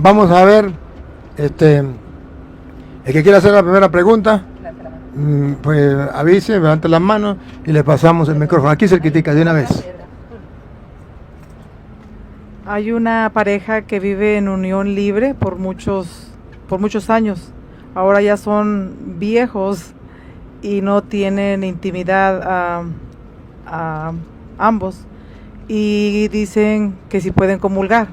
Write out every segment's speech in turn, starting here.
Vamos a ver, el que quiera hacer la primera pregunta, pues avise, levante las manos y le pasamos el micrófono. Aquí cerquitica, de una vez. Hay una pareja que vive en unión libre por muchos años. Ahora ya son viejos y no tienen intimidad a ambos. Y dicen que si pueden comulgar.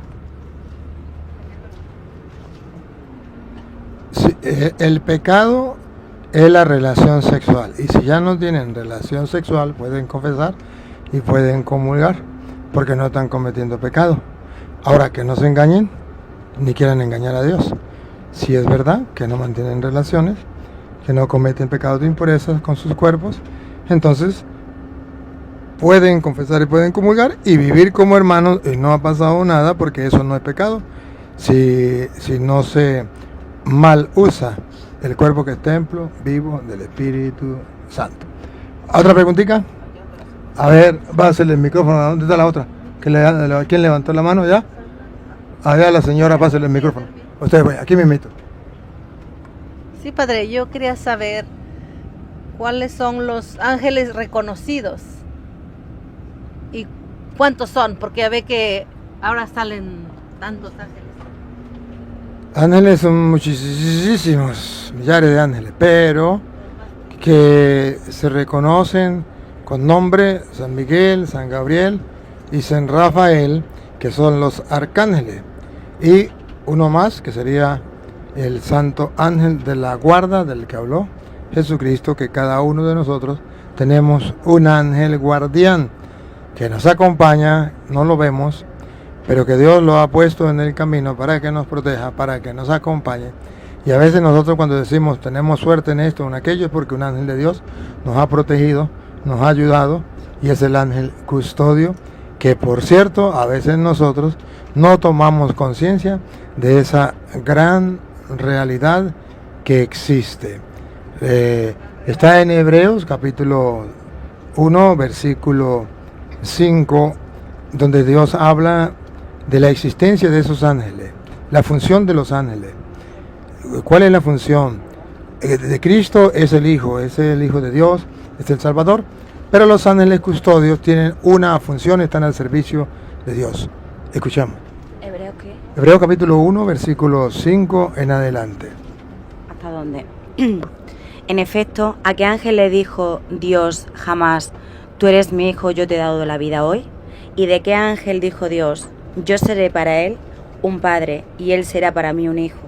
Sí, el pecado es la relación sexual. Y si ya no tienen relación sexual, pueden confesar y pueden comulgar, porque no están cometiendo pecado. Ahora, que no se engañen, ni quieran engañar a Dios. Si es verdad que no mantienen relaciones, que no cometen pecados de impurezas con sus cuerpos, entonces pueden confesar y pueden comulgar y vivir como hermanos y no ha pasado nada, porque eso no es pecado. Si no se mal usa el cuerpo, que es templo vivo del Espíritu Santo. ¿Otra preguntita? A ver, va a hacerle el micrófono. ¿Dónde está la otra? ¿Quién levantó la mano ya? Allá la señora, pásale el micrófono. Usted, pues, aquí me invito. Sí, padre, yo quería saber cuáles son los ángeles reconocidos y cuántos son, porque ya ve que ahora salen tantos ángeles. Ángeles son muchísimos, millares de ángeles, pero que se reconocen con nombre: San Miguel, San Gabriel y San Rafael, que son los arcángeles, y uno más que sería el santo ángel de la guarda, del que habló Jesucristo, que cada uno de nosotros tenemos un ángel guardián que nos acompaña, no lo vemos, pero que Dios lo ha puesto en el camino para que nos proteja, para que nos acompañe. Y a veces nosotros, cuando decimos tenemos suerte en esto o en aquello, es porque un ángel de Dios nos ha protegido, nos ha ayudado, y es el ángel custodio, que por cierto, a veces nosotros no tomamos conciencia de esa gran realidad que existe. Está en Hebreos capítulo 1, versículo 5, donde Dios habla de la existencia de esos ángeles, la función de los ángeles. ¿Cuál es la función? De Cristo es el Hijo de Dios, es el Salvador, pero los ángeles custodios tienen una función, están al servicio de Dios. Escuchamos. ¿Hebreo qué? Hebreo capítulo 1, versículo 5 en adelante. ¿Hasta dónde? En efecto, ¿a qué ángel le dijo Dios jamás: tú eres mi hijo, yo te he dado la vida hoy? ¿Y de qué ángel dijo Dios: yo seré para él un padre y él será para mí un hijo?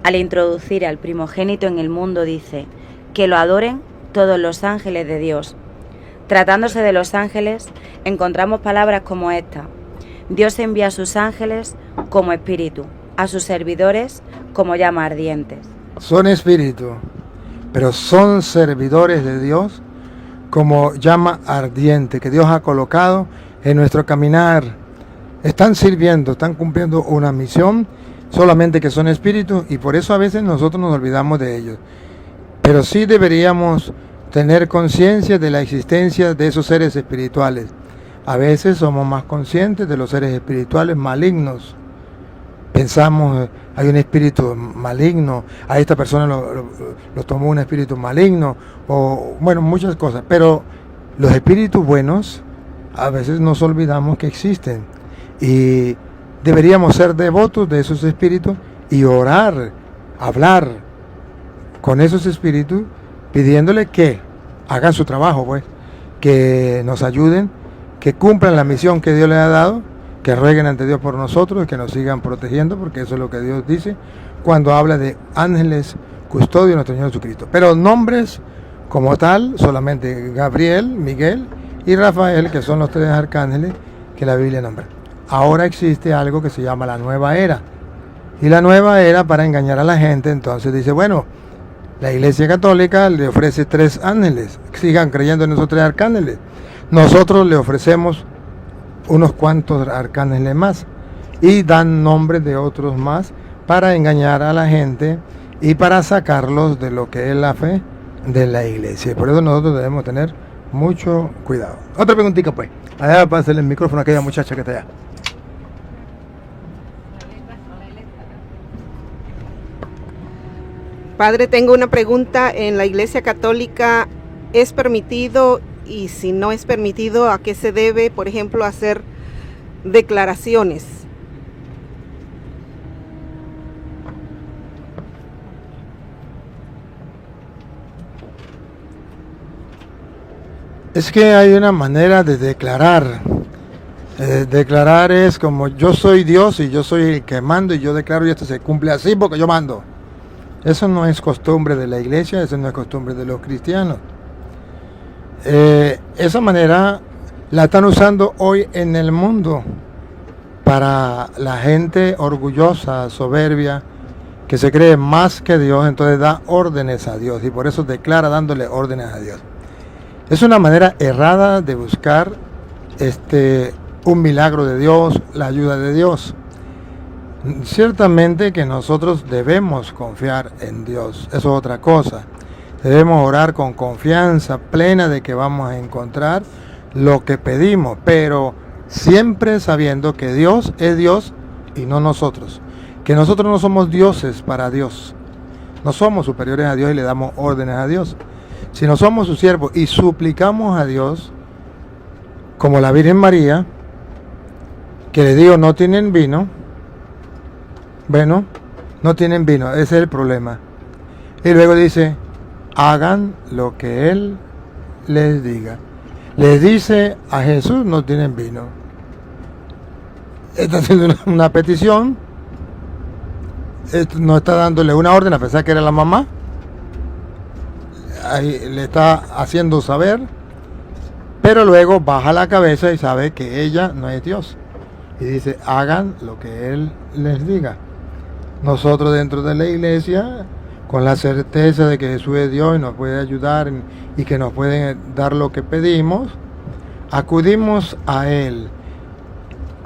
Al introducir al primogénito en el mundo dice: que lo adoren todos los ángeles de Dios. Tratándose de los ángeles, encontramos palabras como esta: Dios envía a sus ángeles como espíritu, a sus servidores como llama ardientes. Son espíritu, pero son servidores de Dios como llama ardiente, que Dios ha colocado en nuestro caminar. Están sirviendo, están cumpliendo una misión, solamente que son espíritus, y por eso a veces nosotros nos olvidamos de ellos. Pero sí deberíamos tener conciencia de la existencia de esos seres espirituales. A veces somos más conscientes de los seres espirituales malignos. Pensamos, hay un espíritu maligno, a esta persona lo tomó un espíritu maligno, o bueno, muchas cosas. Pero los espíritus buenos, a veces nos olvidamos que existen. Y deberíamos ser devotos de esos espíritus y orar, hablar con esos espíritus, pidiéndole que hagan su trabajo, pues, que nos ayuden, que cumplan la misión que Dios les ha dado, que rueguen ante Dios por nosotros y que nos sigan protegiendo, porque eso es lo que Dios dice cuando habla de ángeles custodios de nuestro Señor Jesucristo. Pero nombres como tal, solamente Gabriel, Miguel y Rafael, que son los tres arcángeles que la Biblia nombra. Ahora existe algo que se llama la nueva era. Y la nueva era, para engañar a la gente, entonces dice, bueno, la Iglesia Católica le ofrece 3 ángeles, sigan creyendo en esos 3 arcángeles. Nosotros le ofrecemos unos cuantos arcángeles más y dan nombres de otros más para engañar a la gente y para sacarlos de lo que es la fe de la Iglesia. Y por eso nosotros debemos tener mucho cuidado. Otra preguntita, pues. Allá pásale el micrófono a aquella muchacha que está allá. Padre, tengo una pregunta. En la Iglesia Católica, ¿es permitido? Y si no es permitido, ¿a qué se debe, por ejemplo, hacer declaraciones? Es que hay una manera de declarar. Declarar es como yo soy Dios y yo soy el que mando y yo declaro y esto se cumple así porque yo mando. Eso no es costumbre de la iglesia, eso no es costumbre de los cristianos. Esa manera la están usando hoy en el mundo para la gente orgullosa, soberbia, que se cree más que Dios, entonces da órdenes a Dios y por eso declara dándole órdenes a Dios. Es una manera errada de buscar un milagro de Dios, la ayuda de Dios. Ciertamente que nosotros debemos confiar en Dios, eso es otra cosa. Debemos orar con confianza plena de que vamos a encontrar lo que pedimos, pero siempre sabiendo que Dios es Dios y no nosotros. Que nosotros no somos dioses para Dios. No somos superiores a Dios y le damos órdenes a Dios. Si no somos sus siervos y suplicamos a Dios, como la Virgen María, que le digo, no tienen vino. Bueno, no tienen vino, ese es el problema. Y luego dice, hagan lo que Él les diga. Les dice a Jesús, no tienen vino. Está haciendo una petición. No está dándole una orden, a pesar que era la mamá. Ahí le está haciendo saber. Pero luego baja la cabeza y sabe que ella no es Dios. Y dice, hagan lo que Él les diga. Nosotros dentro de la iglesia, con la certeza de que Jesús es Dios y nos puede ayudar y que nos puede dar lo que pedimos, acudimos a Él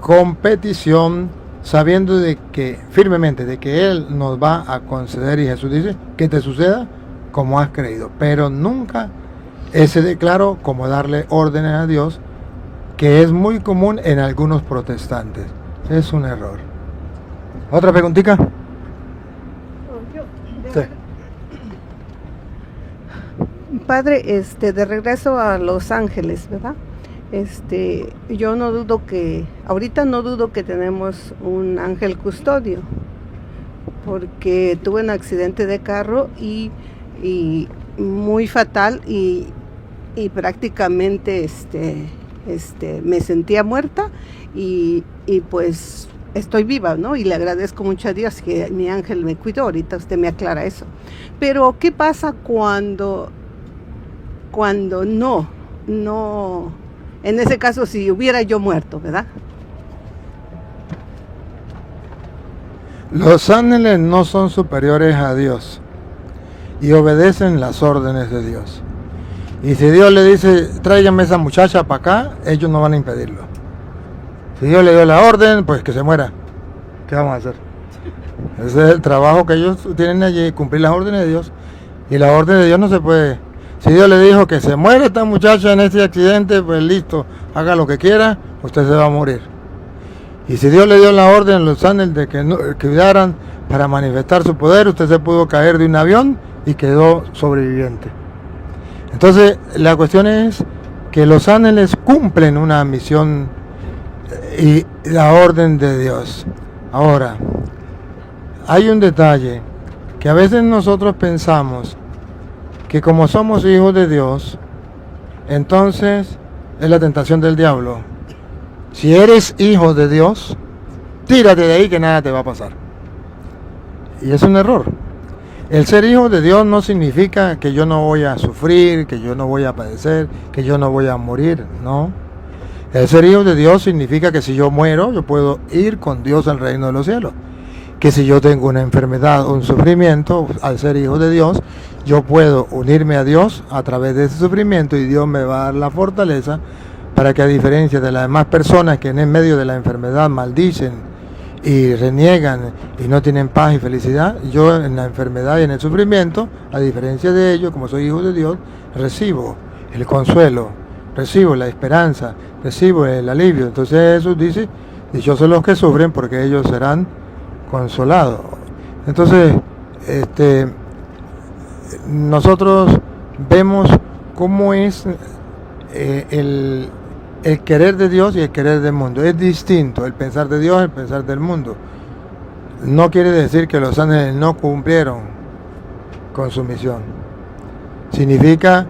con petición, sabiendo de que, firmemente, de que Él nos va a conceder, y Jesús dice, que te suceda como has creído, pero nunca ese declaro como darle órdenes a Dios, que es muy común en algunos protestantes. Es un error. ¿Otra preguntita? Sí. Padre, de regreso a Los Ángeles, ¿verdad? Yo no dudo que, ahorita no dudo que tenemos un ángel custodio, porque tuve un accidente de carro y muy fatal y prácticamente me sentía muerta y pues estoy viva, ¿no? Y le agradezco mucho a Dios que mi ángel me cuidó. Ahorita usted me aclara eso. Pero ¿qué pasa cuando no, en ese caso si hubiera yo muerto, ¿verdad? Los ángeles no son superiores a Dios y obedecen las órdenes de Dios. Y si Dios le dice, tráigame esa muchacha para acá, ellos no van a impedirlo. Si Dios le dio la orden, pues que se muera. ¿Qué vamos a hacer? Ese es el trabajo que ellos tienen allí, cumplir las órdenes de Dios. Y la orden de Dios no se puede. Si Dios le dijo que se muere esta muchacha en este accidente, pues listo, haga lo que quiera, usted se va a morir. Y si Dios le dio la orden a los ángeles de que cuidaran para manifestar su poder, usted se pudo caer de un avión y quedó sobreviviente. Entonces, la cuestión es que los ángeles cumplen una misión y la orden de Dios. Ahora, hay un detalle que a veces nosotros pensamos que como somos hijos de Dios, entonces es la tentación del diablo. Si eres hijo de Dios, tírate de ahí que nada te va a pasar. Y es un error. El ser hijo de Dios no significa que yo no voy a sufrir, que yo no voy a padecer, que yo no voy a morir, no. El ser hijo de Dios significa que si yo muero, yo puedo ir con Dios al reino de los cielos. Que si yo tengo una enfermedad o un sufrimiento, al ser hijo de Dios, yo puedo unirme a Dios a través de ese sufrimiento y Dios me va a dar la fortaleza para que, a diferencia de las demás personas que en medio de la enfermedad maldicen y reniegan y no tienen paz y felicidad, yo en la enfermedad y en el sufrimiento, a diferencia de ellos, como soy hijo de Dios, recibo el consuelo, recibo la esperanza, recibo el alivio. Entonces Jesús dice, dichosos los que sufren porque ellos serán consolados. Entonces, nosotros vemos cómo es el querer de Dios y el querer del mundo. Es distinto el pensar de Dios y el pensar del mundo. No quiere decir que los ángeles no cumplieron con su misión. Significa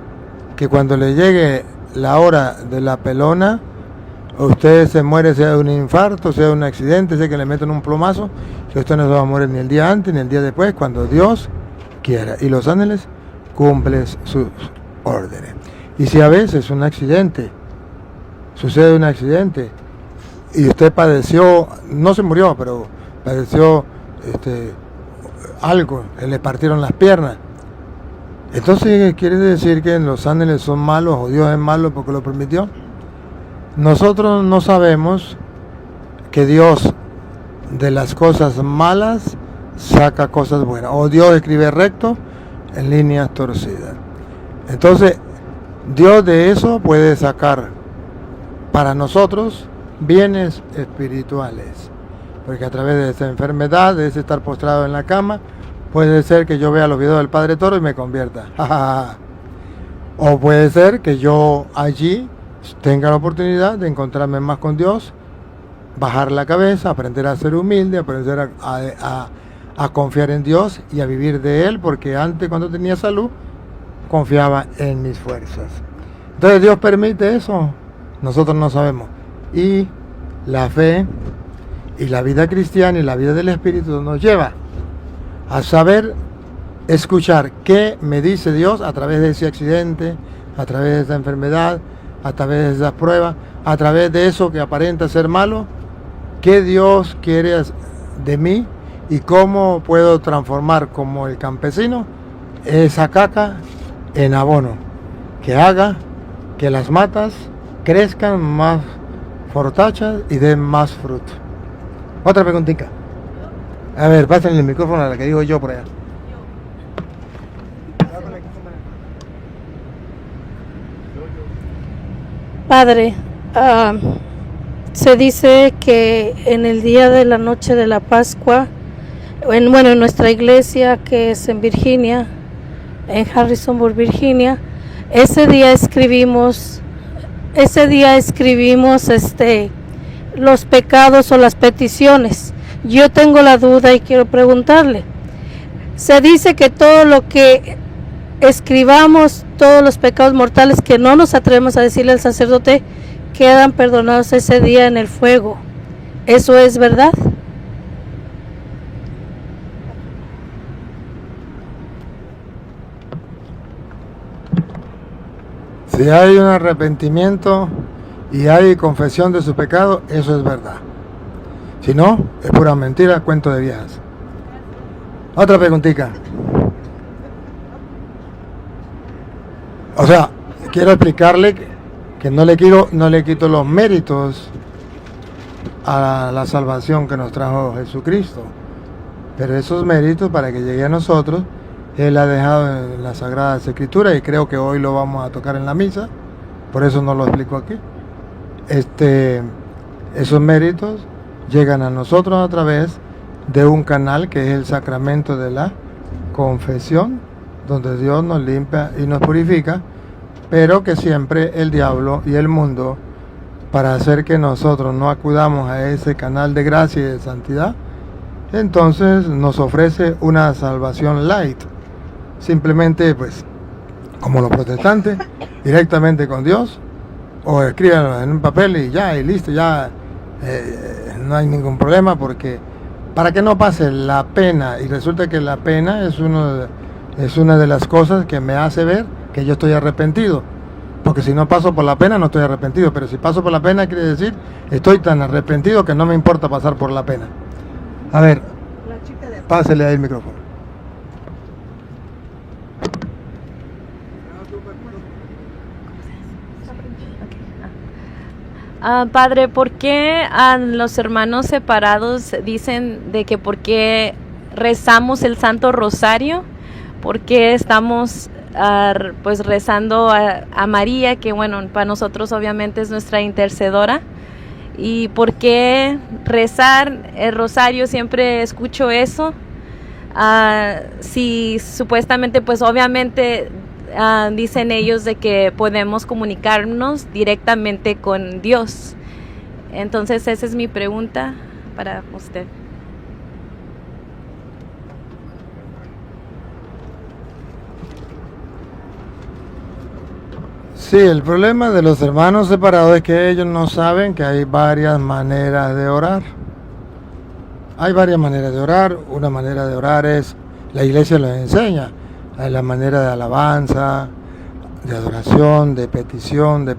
que cuando le llegue la hora de la pelona, usted se muere, sea de un infarto, sea de un accidente, sea que le meten un plomazo, que usted no se va a morir ni el día antes ni el día después, cuando Dios quiera. Y los ángeles cumplen sus órdenes. Y si a veces un accidente, sucede un accidente, y usted padeció, no se murió, pero padeció algo, le partieron las piernas, entonces quiere decir que los ángeles son malos o Dios es malo porque lo permitió. Nosotros no sabemos que Dios de las cosas malas saca cosas buenas, o Dios escribe recto en líneas torcidas. Entonces Dios de eso puede sacar para nosotros bienes espirituales, porque a través de esa enfermedad, de ese estar postrado en la cama, puede ser que yo vea los videos del Padre Toro y me convierta. O puede ser que yo allí tenga la oportunidad de encontrarme más con Dios, bajar la cabeza, aprender a ser humilde, aprender a confiar en Dios y a vivir de Él, porque antes, cuando tenía salud, confiaba en mis fuerzas. Entonces Dios permite eso, nosotros no sabemos. Y la fe y la vida cristiana y la vida del Espíritu nos lleva a saber escuchar qué me dice Dios a través de ese accidente, a través de esa enfermedad, a través de esas pruebas, a través de eso que aparenta ser malo, qué Dios quiere de mí y cómo puedo transformar como el campesino esa caca en abono, que haga que las matas crezcan más fortachas y den más fruto. Otra preguntita. A ver, pásenle el micrófono a la que digo yo por allá. Padre, se dice que en el día de la noche de la Pascua, en nuestra iglesia, que es en Virginia, en Harrisonburg, Virginia, ese día escribimos los pecados o las peticiones. Yo tengo la duda y quiero preguntarle. Se dice que todo lo que escribamos, todos los pecados mortales que no nos atrevemos a decirle al sacerdote, quedan perdonados ese día en el fuego. ¿Eso es verdad? Si hay un arrepentimiento y hay confesión de su pecado, eso es verdad. Si no, es pura mentira, cuento de viejas. Otra preguntita. O sea, quiero explicarle que no le quito los méritos a la salvación que nos trajo Jesucristo. Pero esos méritos, para que llegue a nosotros, Él ha dejado en las Sagradas Escrituras, y creo que hoy lo vamos a tocar en la misa, por eso no lo explico aquí. Esos méritos llegan a nosotros a través de un canal que es el sacramento de la confesión, donde Dios nos limpia y nos purifica, pero que siempre el diablo y el mundo, para hacer que nosotros no acudamos a ese canal de gracia y de santidad, entonces nos ofrece una salvación light, simplemente pues como los protestantes, directamente con Dios, o escríbanlo en un papel y ya, y listo, ya no hay ningún problema, porque para que no pase la pena, y resulta que la pena es una de las cosas que me hace ver que yo estoy arrepentido, porque si no paso por la pena no estoy arrepentido, pero si paso por la pena quiere decir estoy tan arrepentido que no me importa pasar por la pena. A ver, pásele ahí el micrófono. Padre, ¿por qué a los hermanos separados dicen de que por qué rezamos el Santo Rosario? ¿Por qué estamos pues rezando a María, que bueno, para nosotros obviamente es nuestra intercedora? ¿Y por qué rezar el rosario? Siempre escucho eso, si supuestamente, pues obviamente dicen ellos de que podemos comunicarnos directamente con Dios. Entonces esa es mi pregunta para usted. Sí, el problema de los hermanos separados es que ellos no saben que hay varias maneras de orar. Hay varias maneras de orar. Una manera de orar es, la iglesia les enseña, hay la manera de alabanza, de adoración, de petición de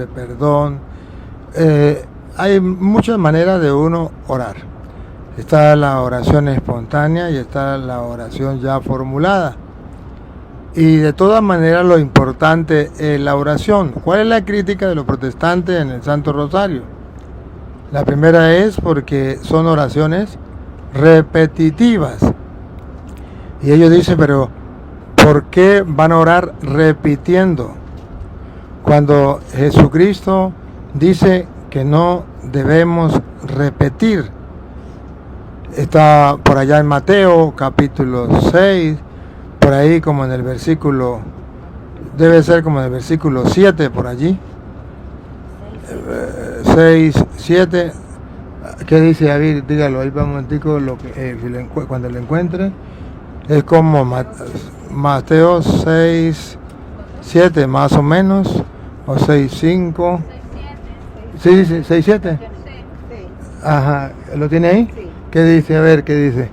perdón. Hay muchas maneras de uno orar. Está la oración espontánea y está la oración ya formulada. Y de todas maneras lo importante es la oración. ¿Cuál es la crítica de los protestantes en el Santo Rosario? La primera es porque son oraciones repetitivas. Y ellos dicen, pero ¿por qué van a orar repitiendo? Cuando Jesucristo dice que no debemos repetir. Está por allá en Mateo capítulo 6, por ahí como en el versículo, debe ser como en el versículo 7 por allí. 6, 7. ¿Qué dice David? Dígalo ahí un momentico, cuando lo encuentre. Es como Mateo 6, 7 más o menos, o 6, 5. Sí, dice 6, 7. Ajá, ¿lo tiene ahí? Sí. ¿Qué dice? A ver, ¿qué dice?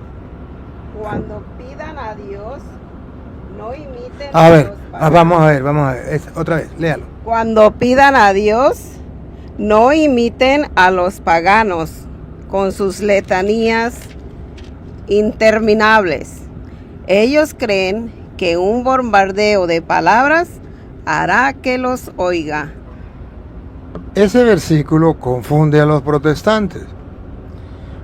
Cuando pidan a Dios, no imiten A ver, los paganos. vamos a ver. Otra vez, léalo. Cuando pidan a Dios, no imiten a los paganos con sus letanías interminables. Ellos creen que un bombardeo de palabras hará que los oiga. Ese versículo confunde a los protestantes,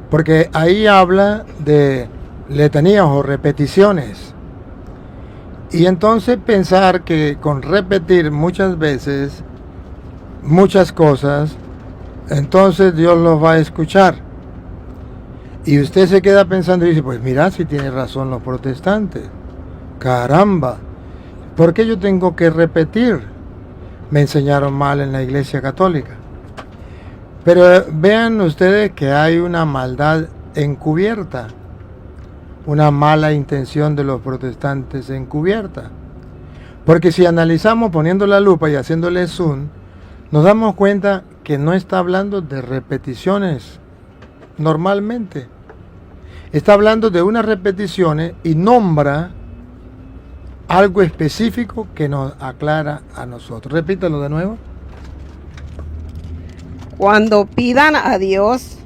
porque ahí habla de letanías o repeticiones. Y entonces pensar que con repetir muchas veces muchas cosas, entonces Dios los va a escuchar. Y usted se queda pensando y dice, pues mira, si tiene razón los protestantes. Caramba, ¿por qué yo tengo que repetir? Me enseñaron mal en la Iglesia Católica. Pero vean ustedes que hay una maldad encubierta, una mala intención de los protestantes encubierta. Porque si analizamos poniendo la lupa y haciéndole zoom, nos damos cuenta que no está hablando de repeticiones normalmente. Está hablando de unas repeticiones y nombra algo específico que nos aclara a nosotros. Repítalo de nuevo. Cuando pidan a Dios,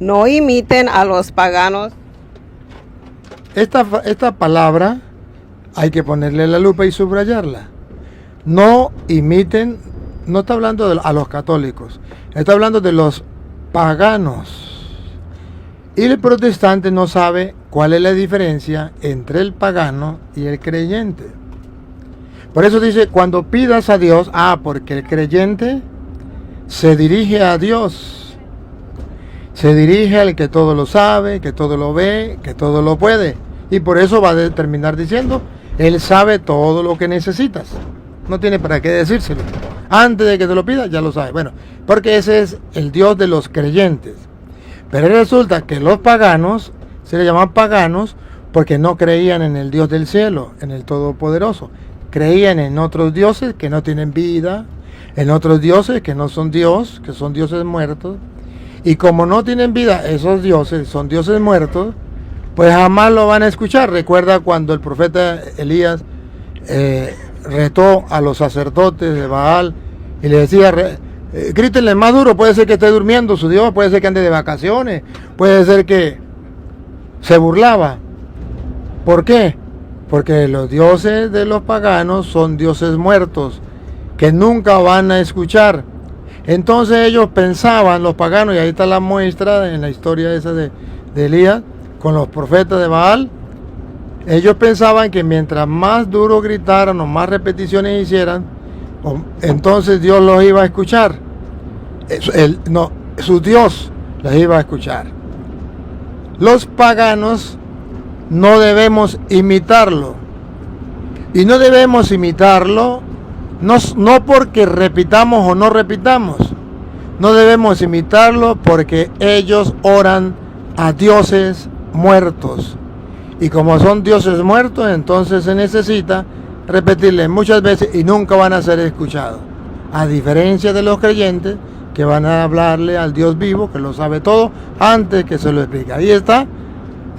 no imiten a los paganos. Esta palabra hay que ponerle la lupa y subrayarla. No imiten, no está hablando a los católicos, está hablando de los paganos. Y el protestante no sabe cuál es la diferencia entre el pagano y el creyente. Por eso dice, cuando pidas a Dios, porque el creyente se dirige a Dios. Se dirige al que todo lo sabe, que todo lo ve, que todo lo puede. Y por eso va a terminar diciendo, Él sabe todo lo que necesitas. No tiene para qué decírselo. Antes de que te lo pida, ya lo sabe. Bueno, porque ese es el Dios de los creyentes. Pero resulta que los paganos se le llaman paganos porque no creían en el Dios del cielo, en el Todopoderoso. Creían en otros dioses que no tienen vida, en otros dioses que no son Dios, que son dioses muertos. Y como no tienen vida, esos dioses son dioses muertos, pues jamás lo van a escuchar. Recuerda cuando el profeta Elías retó a los sacerdotes de Baal y le decía, grítenle más duro, puede ser que esté durmiendo su Dios, puede ser que ande de vacaciones, puede ser que se burlaba. ¿Por qué? Porque los dioses de los paganos son dioses muertos, que nunca van a escuchar. Entonces ellos pensaban, los paganos, y ahí está la muestra en la historia esa de Elías, con los profetas de Baal, ellos pensaban que mientras más duro gritaran o más repeticiones hicieran, entonces Dios los iba a escuchar. Su Dios los iba a escuchar. Los paganos no debemos imitarlo. Y no debemos imitarlo no porque repitamos o no repitamos. No debemos imitarlo porque ellos oran a dioses muertos. Y como son dioses muertos, entonces se necesita repetirles muchas veces y nunca van a ser escuchados. A diferencia de los creyentes que van a hablarle al Dios vivo, que lo sabe todo, antes que se lo explique. Ahí está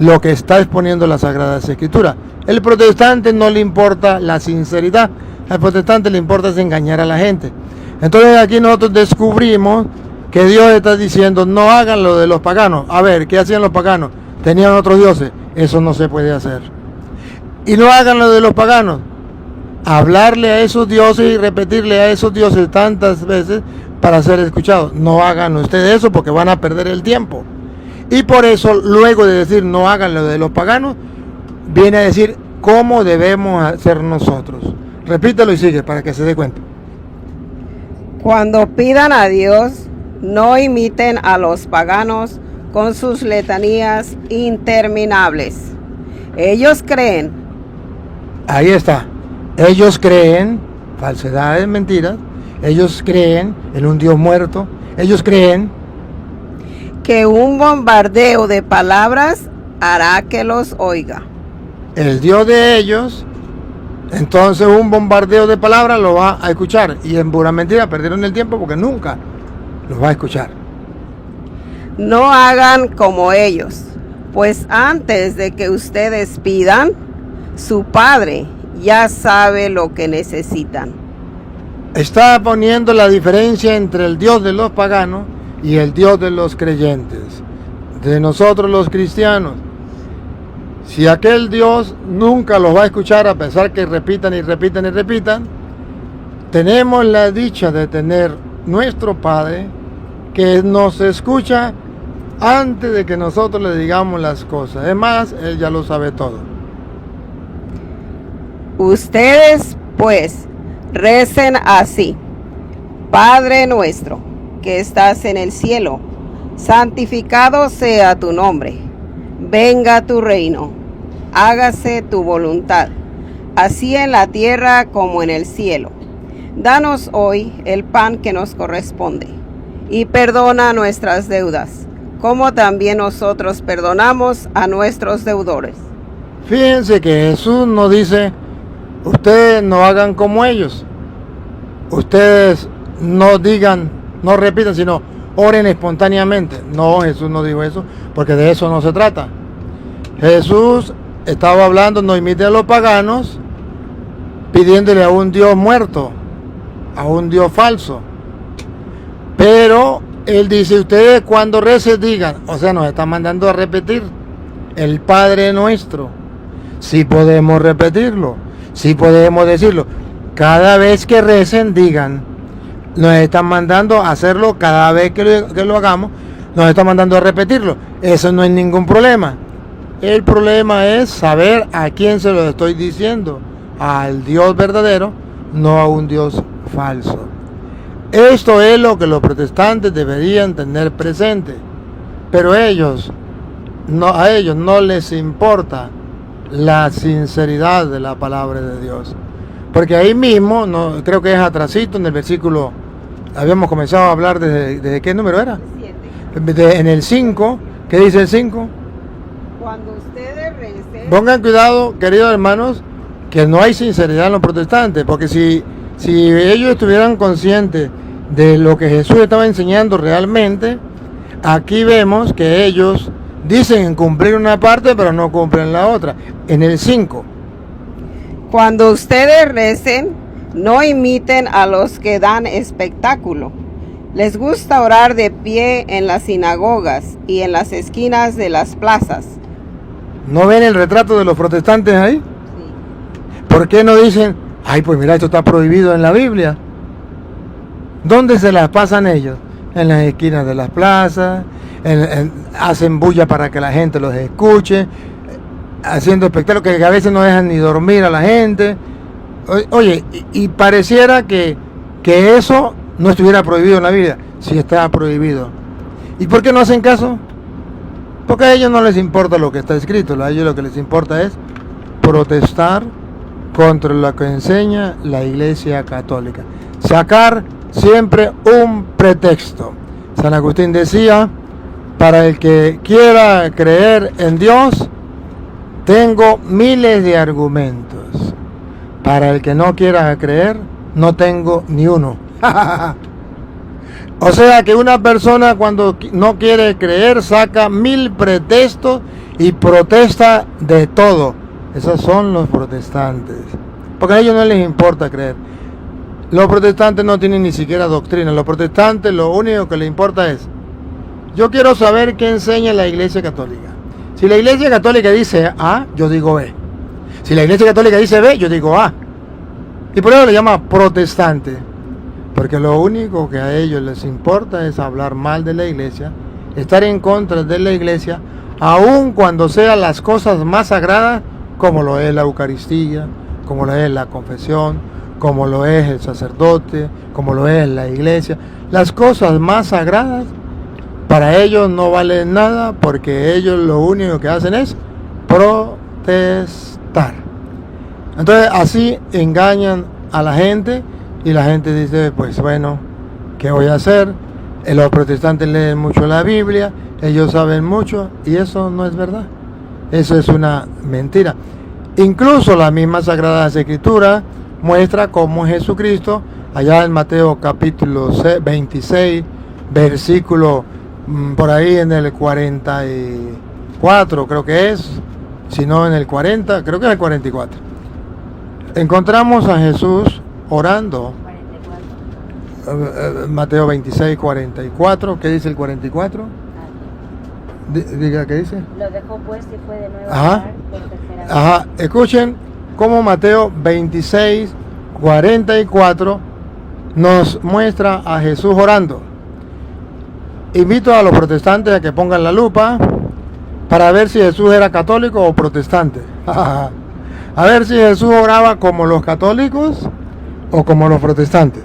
lo que está exponiendo las Sagradas Escrituras. El protestante no le importa la sinceridad, al protestante le importa es engañar a la gente. Entonces aquí nosotros descubrimos que Dios está diciendo, no hagan lo de los paganos. A ver, ¿qué hacían los paganos? Tenían otros dioses, eso no se puede hacer. Y no hagan lo de los paganos, hablarle a esos dioses y repetirle a esos dioses tantas veces para ser escuchados. No hagan ustedes eso porque van a perder el tiempo. Y por eso, luego de decir no hagan lo de los paganos, viene a decir cómo debemos hacer nosotros. Repítelo y sigue para que se dé cuenta. Cuando pidan a Dios, no imiten a los paganos con sus letanías interminables. Ellos creen. Ahí está. Ellos creen, falsedades, mentiras. Ellos creen en un Dios muerto. Ellos creen Que un bombardeo de palabras hará que los oiga. el Dios de ellos. Entonces un bombardeo de palabras lo va a escuchar. Y en pura mentira perdieron el tiempo porque nunca los va a escuchar. No hagan como ellos, pues antes de que ustedes pidan, su Padre ya sabe lo que necesitan. Está poniendo la diferencia entre el Dios de los paganos y el Dios de los creyentes, de nosotros los cristianos. Si aquel Dios nunca los va a escuchar a pesar que repitan y repitan y repitan, tenemos la dicha de tener nuestro Padre que nos escucha antes de que nosotros le digamos las cosas. Es más, Él ya lo sabe todo. Ustedes, pues, recen así: Padre nuestro, que estás en el cielo, santificado sea tu nombre. Venga tu reino, hágase tu voluntad, así en la tierra como en el cielo. Danos hoy el pan que nos corresponde, y perdona nuestras deudas, como también nosotros perdonamos a nuestros deudores. Fíjense que Jesús nos dice, ustedes no hagan como ellos. Ustedes no digan, no repitan, sino oren espontáneamente. No, Jesús no dijo eso, porque de eso no se trata. Jesús estaba hablando, no imite a los paganos, pidiéndole a un Dios muerto, a un Dios falso. Pero Él dice, ustedes cuando recen digan, o sea, nos está mandando a repetir el Padre Nuestro. Sí podemos repetirlo, sí podemos decirlo. Cada vez que recen digan, nos están mandando a hacerlo cada vez que lo hagamos, nos están mandando a repetirlo. Eso no es ningún problema. El problema es saber a quién se lo estoy diciendo, al Dios verdadero, no a un Dios falso. Esto es lo que los protestantes deberían tener presente, pero a ellos no les importa la sinceridad de la palabra de Dios, porque ahí mismo, creo que es atrasito en el versículo, habíamos comenzado a hablar desde ¿qué número era? En el 5, ¿qué dice el 5? Cuando ustedes recen, Pongan cuidado, queridos hermanos, que no hay sinceridad en los protestantes, porque si ellos estuvieran conscientes de lo que Jesús estaba enseñando realmente, aquí vemos que ellos dicen cumplir una parte, pero no cumplen la otra. En el 5. cuando ustedes recen, no imiten a los que dan espectáculo. Les gusta orar de pie en las sinagogas y en las esquinas de las plazas. ¿No ven el retrato de los protestantes ahí? ¿Por qué no dicen, ay, pues mira, esto está prohibido en la Biblia? ¿Dónde se las pasan ellos? En las esquinas de las plazas, hacen bulla para que la gente los escuche, haciendo espectáculos que a veces no dejan ni dormir a la gente. Oye, y pareciera que eso no estuviera prohibido en la Biblia. Sí está prohibido. ¿Y por qué no hacen caso? Porque a ellos no les importa lo que está escrito, a ellos lo que les importa es protestar contra lo que enseña la Iglesia Católica. Sacar siempre un pretexto. San Agustín decía, para el que quiera creer en Dios, tengo miles de argumentos. Para el que no quiera creer, no tengo ni uno. O sea que una persona cuando no quiere creer saca 1000 pretextos y protesta de todo. Esos son los protestantes. Porque a ellos no les importa creer. Los protestantes no tienen ni siquiera doctrina. Los protestantes lo único que les importa es, yo quiero saber qué enseña la Iglesia Católica. Si la Iglesia Católica dice A, yo digo B. Si la Iglesia Católica dice B, yo digo A. Y por eso le llama protestante. Porque lo único que a ellos les importa es hablar mal de la Iglesia, estar en contra de la Iglesia, aun cuando sean las cosas más sagradas, como lo es la Eucaristía, como lo es la confesión, como lo es el sacerdote, como lo es la Iglesia. Las cosas más sagradas para ellos no valen nada, porque ellos lo único que hacen es protestar. Entonces así engañan a la gente. Y la gente dice, pues bueno, ¿qué voy a hacer? Los protestantes leen mucho la Biblia, ellos saben mucho, y eso no es verdad. Eso es una mentira. Incluso la misma Sagrada Escritura muestra cómo Jesucristo, allá en Mateo capítulo 26, versículo por ahí en el 44, creo que es, si no en el 40, creo que es el 44. Encontramos a Jesús orando. Mateo 26, 44. ¿Qué dice el 44? Diga, ¿qué dice? Lo dejó pues y fue de nuevo Ajá. a orar por tercera vez. Ajá. Escuchen cómo Mateo 26, 44 nos muestra a Jesús orando. Invito a los protestantes a que pongan la lupa para ver si Jesús era católico o protestante. A ver si Jesús oraba como los católicos o como los protestantes.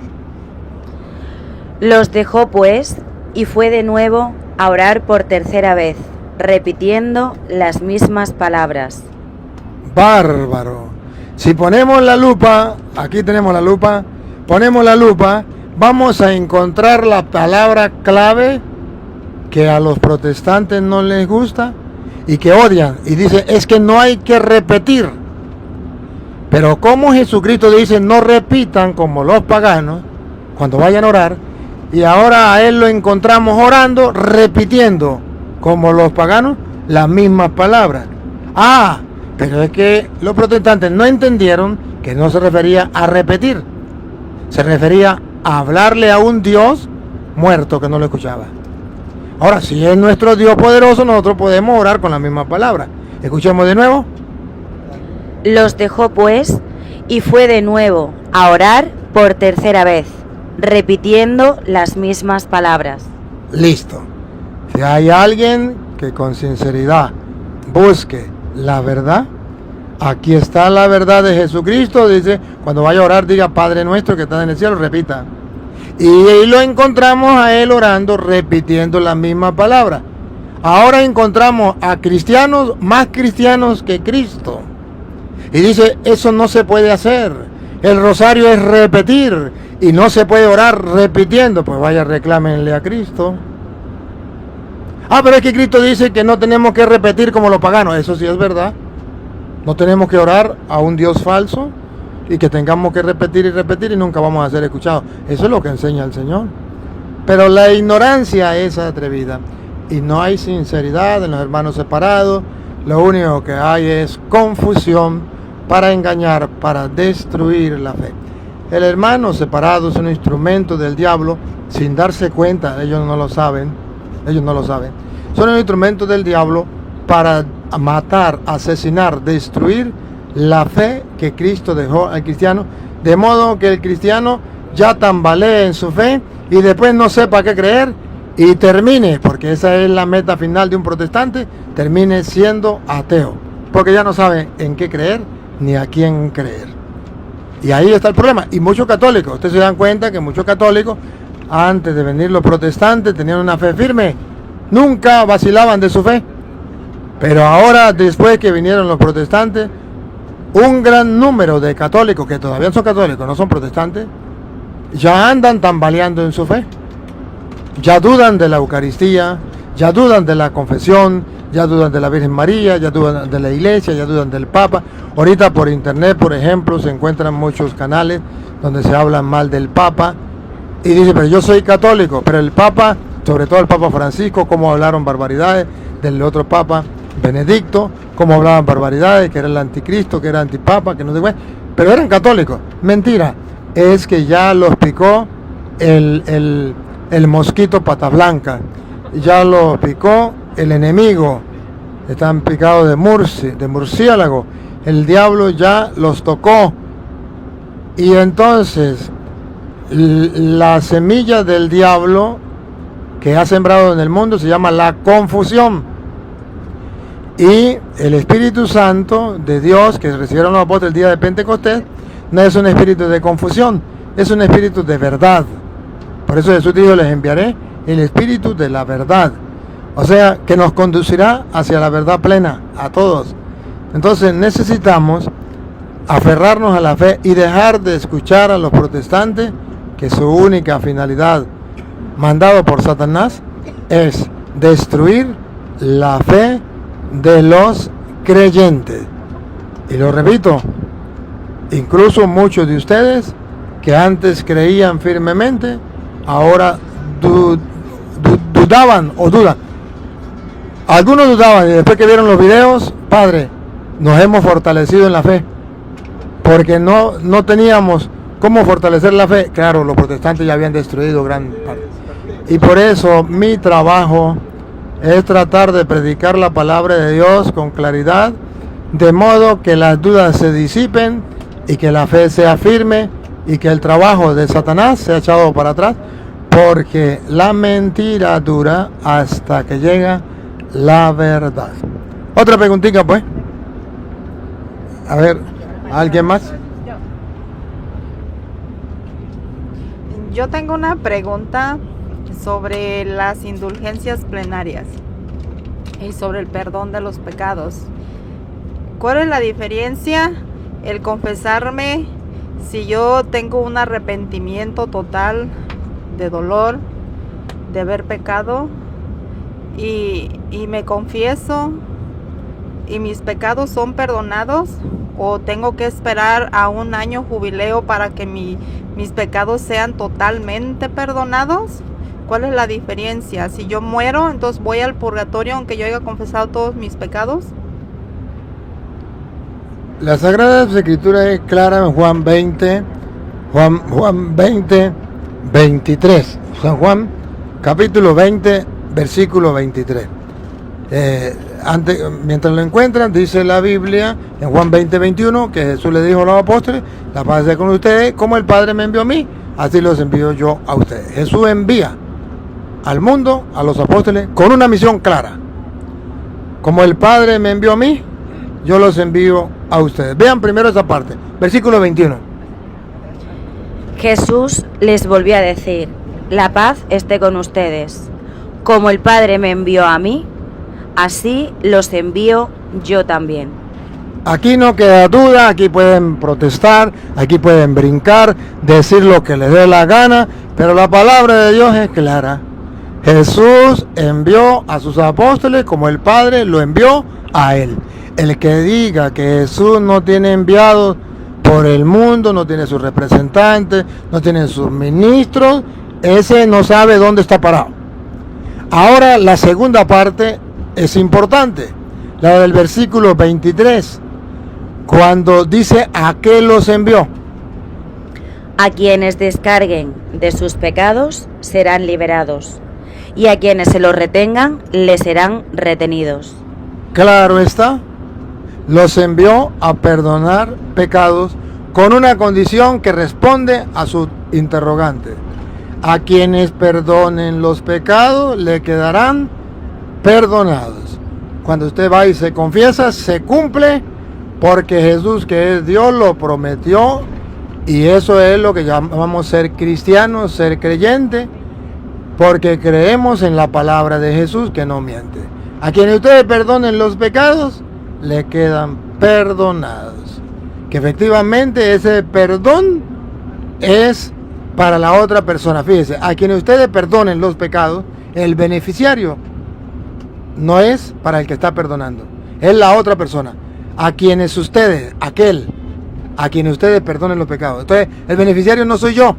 Los dejó pues y fue de nuevo a orar por tercera vez, repitiendo las mismas palabras. Bárbaro. Si ponemos la lupa, aquí tenemos la lupa, ponemos la lupa, vamos a encontrar la palabra clave que a los protestantes no les gusta y que odian. Y dice, es que no hay que repetir. Pero como Jesucristo dice, no repitan como los paganos cuando vayan a orar, y ahora a él lo encontramos orando, repitiendo como los paganos las mismas palabras. Ah, pero es que los protestantes no entendieron que no se refería a repetir, se refería a hablarle a un Dios muerto que no lo escuchaba. Ahora, si es nuestro Dios poderoso, nosotros podemos orar con la misma palabra. Escuchemos de nuevo. Los dejó pues y fue de nuevo a orar por tercera vez, repitiendo las mismas palabras. Listo. Si hay alguien que con sinceridad busque la verdad, aquí está la verdad de Jesucristo. Dice, cuando vaya a orar, diga, Padre nuestro que estás en el cielo, repita. Y ahí lo encontramos a él orando, repitiendo la misma palabra. Ahora encontramos a cristianos más cristianos que Cristo. Y dice, eso no se puede hacer. El rosario es repetir y no se puede orar repitiendo. Pues vaya, reclámenle a Cristo. Ah, pero es que Cristo dice que no tenemos que repetir como los paganos. Eso sí es verdad. No tenemos que orar a un Dios falso y que tengamos que repetir y repetir y nunca vamos a ser escuchados. Eso es lo que enseña el Señor. Pero la ignorancia es atrevida y no hay sinceridad en los hermanos separados. Lo único que hay es confusión para engañar, para destruir la fe. El hermano separado es un instrumento del diablo sin darse cuenta. Ellos no lo saben. Son un instrumento del diablo para matar, asesinar, destruir la fe que Cristo dejó al cristiano, de modo que el cristiano ya tambalee en su fe y después no sepa qué creer y termine, porque esa es la meta final de un protestante, termine siendo ateo, porque ya no sabe en qué creer ni a quién creer. Y ahí está el problema. Y muchos católicos, ustedes se dan cuenta que muchos católicos, antes de venir los protestantes, tenían una fe firme, nunca vacilaban de su fe, Pero ahora, después que vinieron los protestantes, un gran número de católicos, que todavía son católicos, no son protestantes, ya andan tambaleando en su fe. Ya dudan de la Eucaristía, ya dudan de la confesión, ya dudan de la Virgen María, ya dudan de la Iglesia, ya dudan del Papa. Ahorita por internet, por ejemplo, se encuentran muchos canales donde se habla mal del Papa y dice, pero yo soy católico, pero el Papa, sobre todo el Papa Francisco, cómo hablaron barbaridades del otro Papa Benedicto, cómo hablaban barbaridades, que era el anticristo, que era antipapa, que no sé qué, pero eran católicos. Mentira, es que ya los picó el mosquito pata blanca, ya los picó el enemigo, están picados de murciélago, el diablo ya los tocó. Y entonces la semilla del diablo que ha sembrado en el mundo se llama la confusión. Y el Espíritu Santo de Dios que recibieron los apóstoles el día de Pentecostés no es un espíritu de confusión, es un espíritu de verdad. Por eso Jesús dijo, les enviaré el espíritu de la verdad. O sea, que nos conducirá hacia la verdad plena, a todos. Entonces necesitamos aferrarnos a la fe y dejar de escuchar a los protestantes, que su única finalidad, mandado por Satanás, es destruir la fe de los creyentes. Y lo repito, incluso muchos de ustedes que antes creían firmemente, ahora dudaban o dudan. Algunos dudaban y después que vieron los videos, Padre, nos hemos fortalecido en la fe, porque no teníamos cómo fortalecer la fe. Claro, los protestantes ya habían destruido gran parte. Y por eso mi trabajo es tratar de predicar la palabra de Dios con claridad, de modo que las dudas se disipen y que la fe sea firme y que el trabajo de Satanás sea echado para atrás, porque la mentira dura hasta que llega la verdad. Otra preguntita, pues. A ver, ¿alguien más? Yo tengo una pregunta sobre las indulgencias plenarias y sobre el perdón de los pecados. ¿Cuál es la diferencia el confesarme si yo tengo un arrepentimiento total de dolor de haber pecado y me confieso y mis pecados son perdonados, o tengo que esperar a un año jubileo para que mis pecados sean totalmente perdonados? ¿Cuál es la diferencia? Si yo muero, entonces voy al purgatorio aunque yo haya confesado todos mis pecados. La Sagrada Escritura es clara en Juan 20, Juan 20, 23. San Juan, capítulo 20, versículo 23. Mientras lo encuentran, dice la Biblia en Juan 20, 21, que Jesús le dijo a los apóstoles, la paz sea con ustedes, como el Padre me envió a mí, así los envío yo a ustedes. Jesús envía al mundo, a los apóstoles, con una misión clara. Como el Padre me envió a mí, yo los envío a ustedes. Vean primero esa parte, versículo 21. Jesús les volvió a decir, la paz esté con ustedes. Como el Padre me envió a mí, así los envío yo también. Aquí no queda duda, aquí pueden protestar, aquí pueden brincar, decir lo que les dé la gana, pero la palabra de Dios es clara. Jesús envió a sus apóstoles como el Padre lo envió a él. El que diga que Jesús no tiene enviados por el mundo, no tiene sus representantes, no tiene sus ministros, ese no sabe dónde está parado. Ahora la segunda parte es importante, la del versículo 23, cuando dice a qué los envió. A quienes descarguen de sus pecados serán liberados, y a quienes se los retengan les serán retenidos. Claro está, los envió a perdonar pecados con una condición que responde a su interrogante. A quienes perdonen los pecados le quedarán perdonados. Cuando usted va y se confiesa, se cumple, porque Jesús, que es Dios, lo prometió, y eso es lo que llamamos ser cristianos, ser creyente, porque creemos en la palabra de Jesús que no miente. A quienes ustedes perdonen los pecados, le quedan perdonados. Que efectivamente ese perdón es para la otra persona. Fíjense, a quienes ustedes perdonen los pecados, el beneficiario no es para el que está perdonando, es la otra persona. A quienes ustedes, a quienes ustedes perdonen los pecados. Entonces, el beneficiario no soy yo,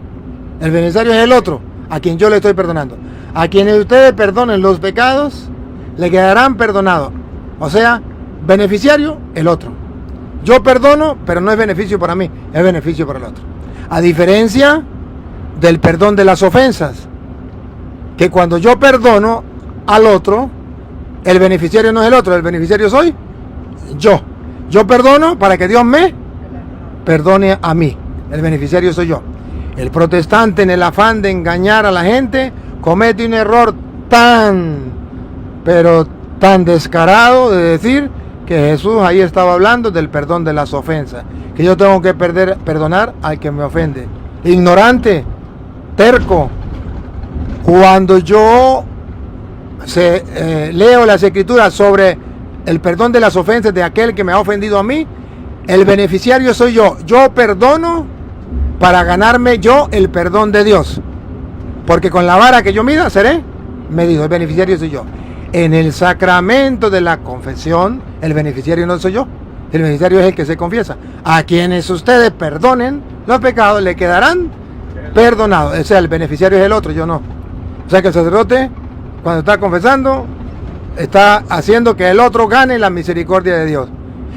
el beneficiario es el otro, a quien yo le estoy perdonando. A quienes ustedes perdonen los pecados, le quedarán perdonados. O sea, beneficiario, el otro. Yo perdono, pero no es beneficio para mí, es beneficio para el otro. A diferencia del perdón de las ofensas, que cuando yo perdono al otro, el beneficiario no es el otro, el beneficiario soy yo. Yo perdono para que Dios me perdone a mí, el beneficiario soy yo. El protestante, en el afán de engañar a la gente, comete un error pero tan descarado de decir que Jesús ahí estaba hablando del perdón de las ofensas, que yo tengo que perdonar al que me ofende. Ignorante, terco. Cuando yo leo las escrituras sobre el perdón de las ofensas de aquel que me ha ofendido a mí, el beneficiario soy yo. Yo perdono para ganarme yo el perdón de Dios, porque con la vara que yo mida seré medido. El beneficiario soy yo. En el sacramento de la confesión, el beneficiario no soy yo, el beneficiario es el que se confiesa. A quienes ustedes perdonen los pecados, le quedarán perdonados. O sea, el beneficiario es el otro, yo no. O sea que el sacerdote, cuando está confesando, está haciendo que el otro gane la misericordia de Dios.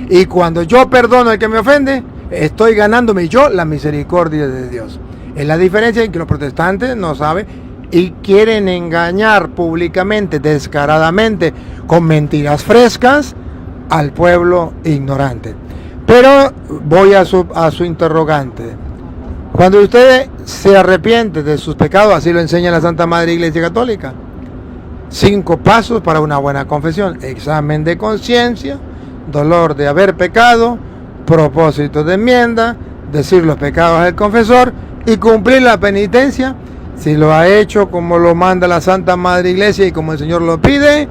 Y cuando yo perdono al que me ofende, estoy ganándome yo la misericordia de Dios. Es la diferencia en que los protestantes no saben y quieren engañar públicamente, descaradamente, con mentiras frescas al pueblo ignorante. Pero voy a su interrogante. Cuando usted se arrepiente de sus pecados, así lo enseña la Santa Madre Iglesia Católica, 5 pasos para una buena confesión: examen de conciencia, dolor de haber pecado, propósito de enmienda, decir los pecados al confesor y cumplir la penitencia. Si lo ha hecho como lo manda la Santa Madre Iglesia y como el Señor lo pide,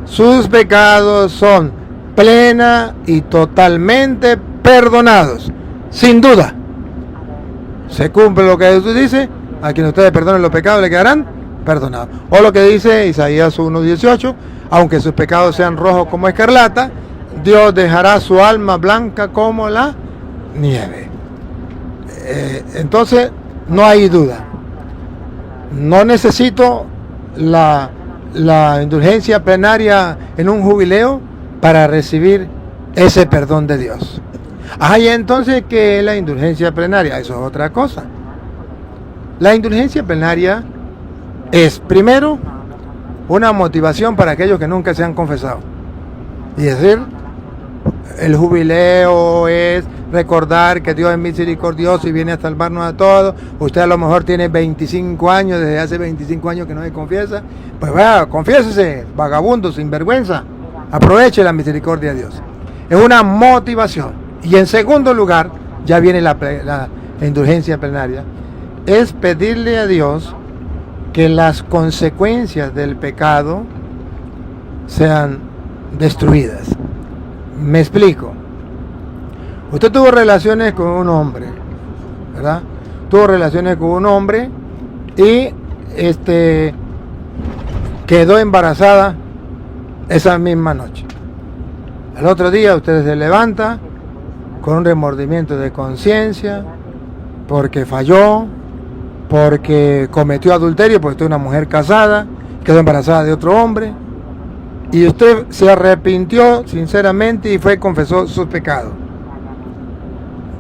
sus pecados son plena y totalmente perdonados, sin duda. Se cumple lo que Jesús dice: a quien ustedes perdonen los pecados le quedarán perdonados. O lo que dice Isaías 1:18: aunque sus pecados sean rojos como escarlata, Dios dejará su alma blanca como la nieve. Entonces, no hay duda. No necesito la indulgencia plenaria en un jubileo para recibir ese perdón de Dios. Y entonces, ¿qué es la indulgencia plenaria? Eso es otra cosa. La indulgencia plenaria es, primero, una motivación para aquellos que nunca se han confesado. Y decir, el jubileo es recordar que Dios es misericordioso y viene a salvarnos a todos. Usted a lo mejor tiene 25 años, desde hace 25 años que no se confiesa. Pues vaya, confiésese, vagabundo, sinvergüenza. Aproveche la misericordia de Dios. Es una motivación. Y en segundo lugar, ya viene la indulgencia plenaria, es pedirle a Dios que las consecuencias del pecado sean destruidas. Me explico. Usted tuvo relaciones con un hombre, ¿verdad? Tuvo relaciones con un hombre y quedó embarazada esa misma noche. Al otro día usted se levanta con un remordimiento de conciencia porque falló, porque cometió adulterio, porque usted es una mujer casada, quedó embarazada de otro hombre, y usted se arrepintió sinceramente y fue y confesó sus pecados.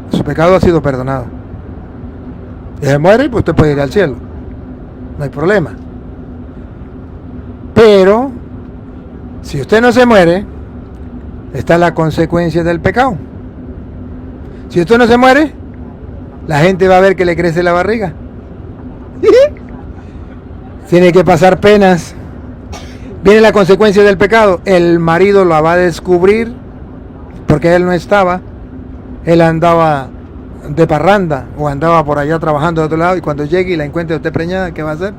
Su pecado ha sido perdonado. Y se muere, pues usted puede ir al cielo. No hay problema. Pero, si usted no se muere, está la consecuencia del pecado. Si usted no se muere, la gente va a ver que le crece la barriga. Tiene que pasar penas. Viene la consecuencia del pecado. El marido la va a descubrir porque él no estaba. Él andaba de parranda o andaba por allá trabajando de otro lado, y cuando llegue y la encuentre usted preñada, ¿qué va a hacer?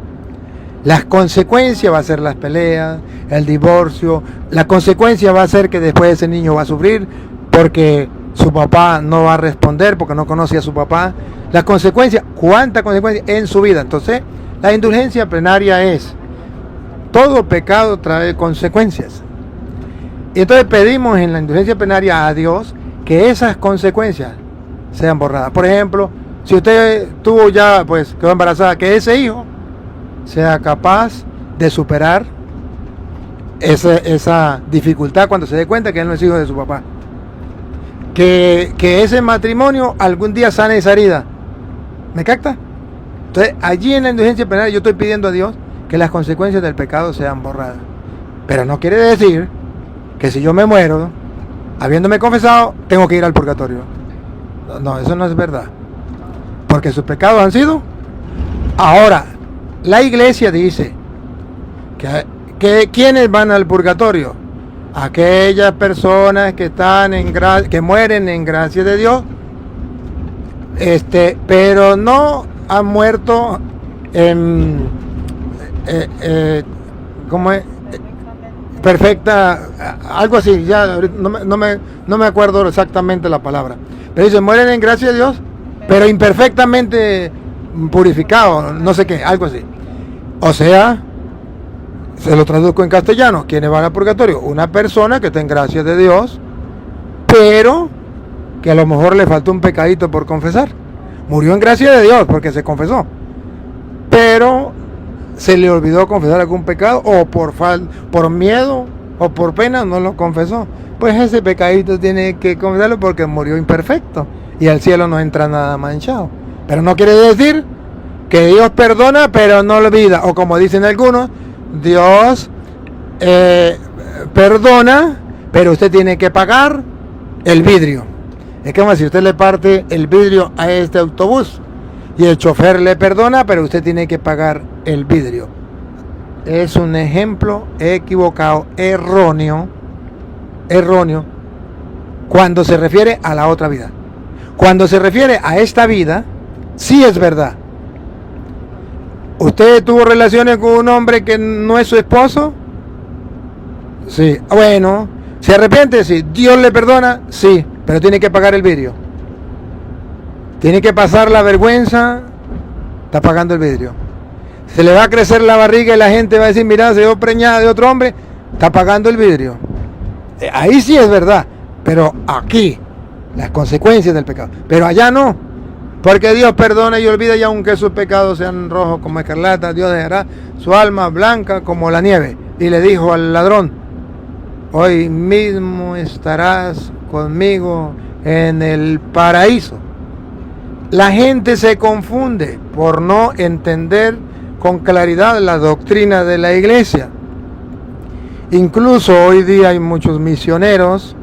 Las consecuencias va a ser las peleas, el divorcio. La consecuencia va a ser que después ese niño va a sufrir porque su papá no va a responder, porque no conoce a su papá. La consecuencia, ¿cuánta consecuencia en su vida? Entonces, la indulgencia plenaria es, todo pecado trae consecuencias. Y entonces pedimos en la indulgencia plenaria a Dios que esas consecuencias sean borradas. Por ejemplo, si usted tuvo ya, pues quedó embarazada, que ese hijo sea capaz de superar esa dificultad cuando se dé cuenta que él no es hijo de su papá. Que ese matrimonio algún día sane esa herida. ¿Me capta? Entonces, allí en la indulgencia plenaria yo estoy pidiendo a Dios que las consecuencias del pecado sean borradas. Pero no quiere decir que si yo me muero, habiéndome confesado, tengo que ir al purgatorio. No, eso no es verdad. Porque sus pecados han sido. Ahora, la iglesia dice que ¿quiénes van al purgatorio? Aquellas personas que están que mueren en gracia de Dios, pero no han muerto en ¿cómo es? Perfecta, algo así, ya no me acuerdo exactamente la palabra, pero dice, mueren en gracia de Dios, pero imperfectamente purificados, no sé qué, algo así. O sea, se lo traduzco en castellano, ¿quiénes van al purgatorio? Una persona que está en gracia de Dios, pero que a lo mejor le faltó un pecadito por confesar. Murió en gracia de Dios porque se confesó, pero se le olvidó confesar algún pecado, o por miedo o por pena no lo confesó. Pues ese pecadito tiene que confesarlo porque murió imperfecto y al cielo no entra nada manchado. Pero no quiere decir que Dios perdona pero no olvida, o como dicen algunos, Dios perdona pero usted tiene que pagar el vidrio. Es como si usted le parte el vidrio a este autobús y el chofer le perdona, pero usted tiene que pagar el vidrio. Es un ejemplo equivocado, erróneo, cuando se refiere a la otra vida. Cuando se refiere a esta vida, sí es verdad. ¿Usted tuvo relaciones con un hombre que no es su esposo? Sí. Bueno, ¿se arrepiente? Sí. ¿Dios le perdona? Sí, pero tiene que pagar el vidrio. Tiene que pasar la vergüenza, está pagando el vidrio. Se le va a crecer la barriga y la gente va a decir, mira, se dio preñada de otro hombre, está pagando el vidrio. Ahí sí es verdad, pero aquí, las consecuencias del pecado. Pero allá no, porque Dios perdona y olvida, y aunque sus pecados sean rojos como escarlata, Dios dejará su alma blanca como la nieve. Y le dijo al ladrón, hoy mismo estarás conmigo en el paraíso. La gente se confunde por no entender con claridad la doctrina de la iglesia. Incluso hoy día hay muchos misioneros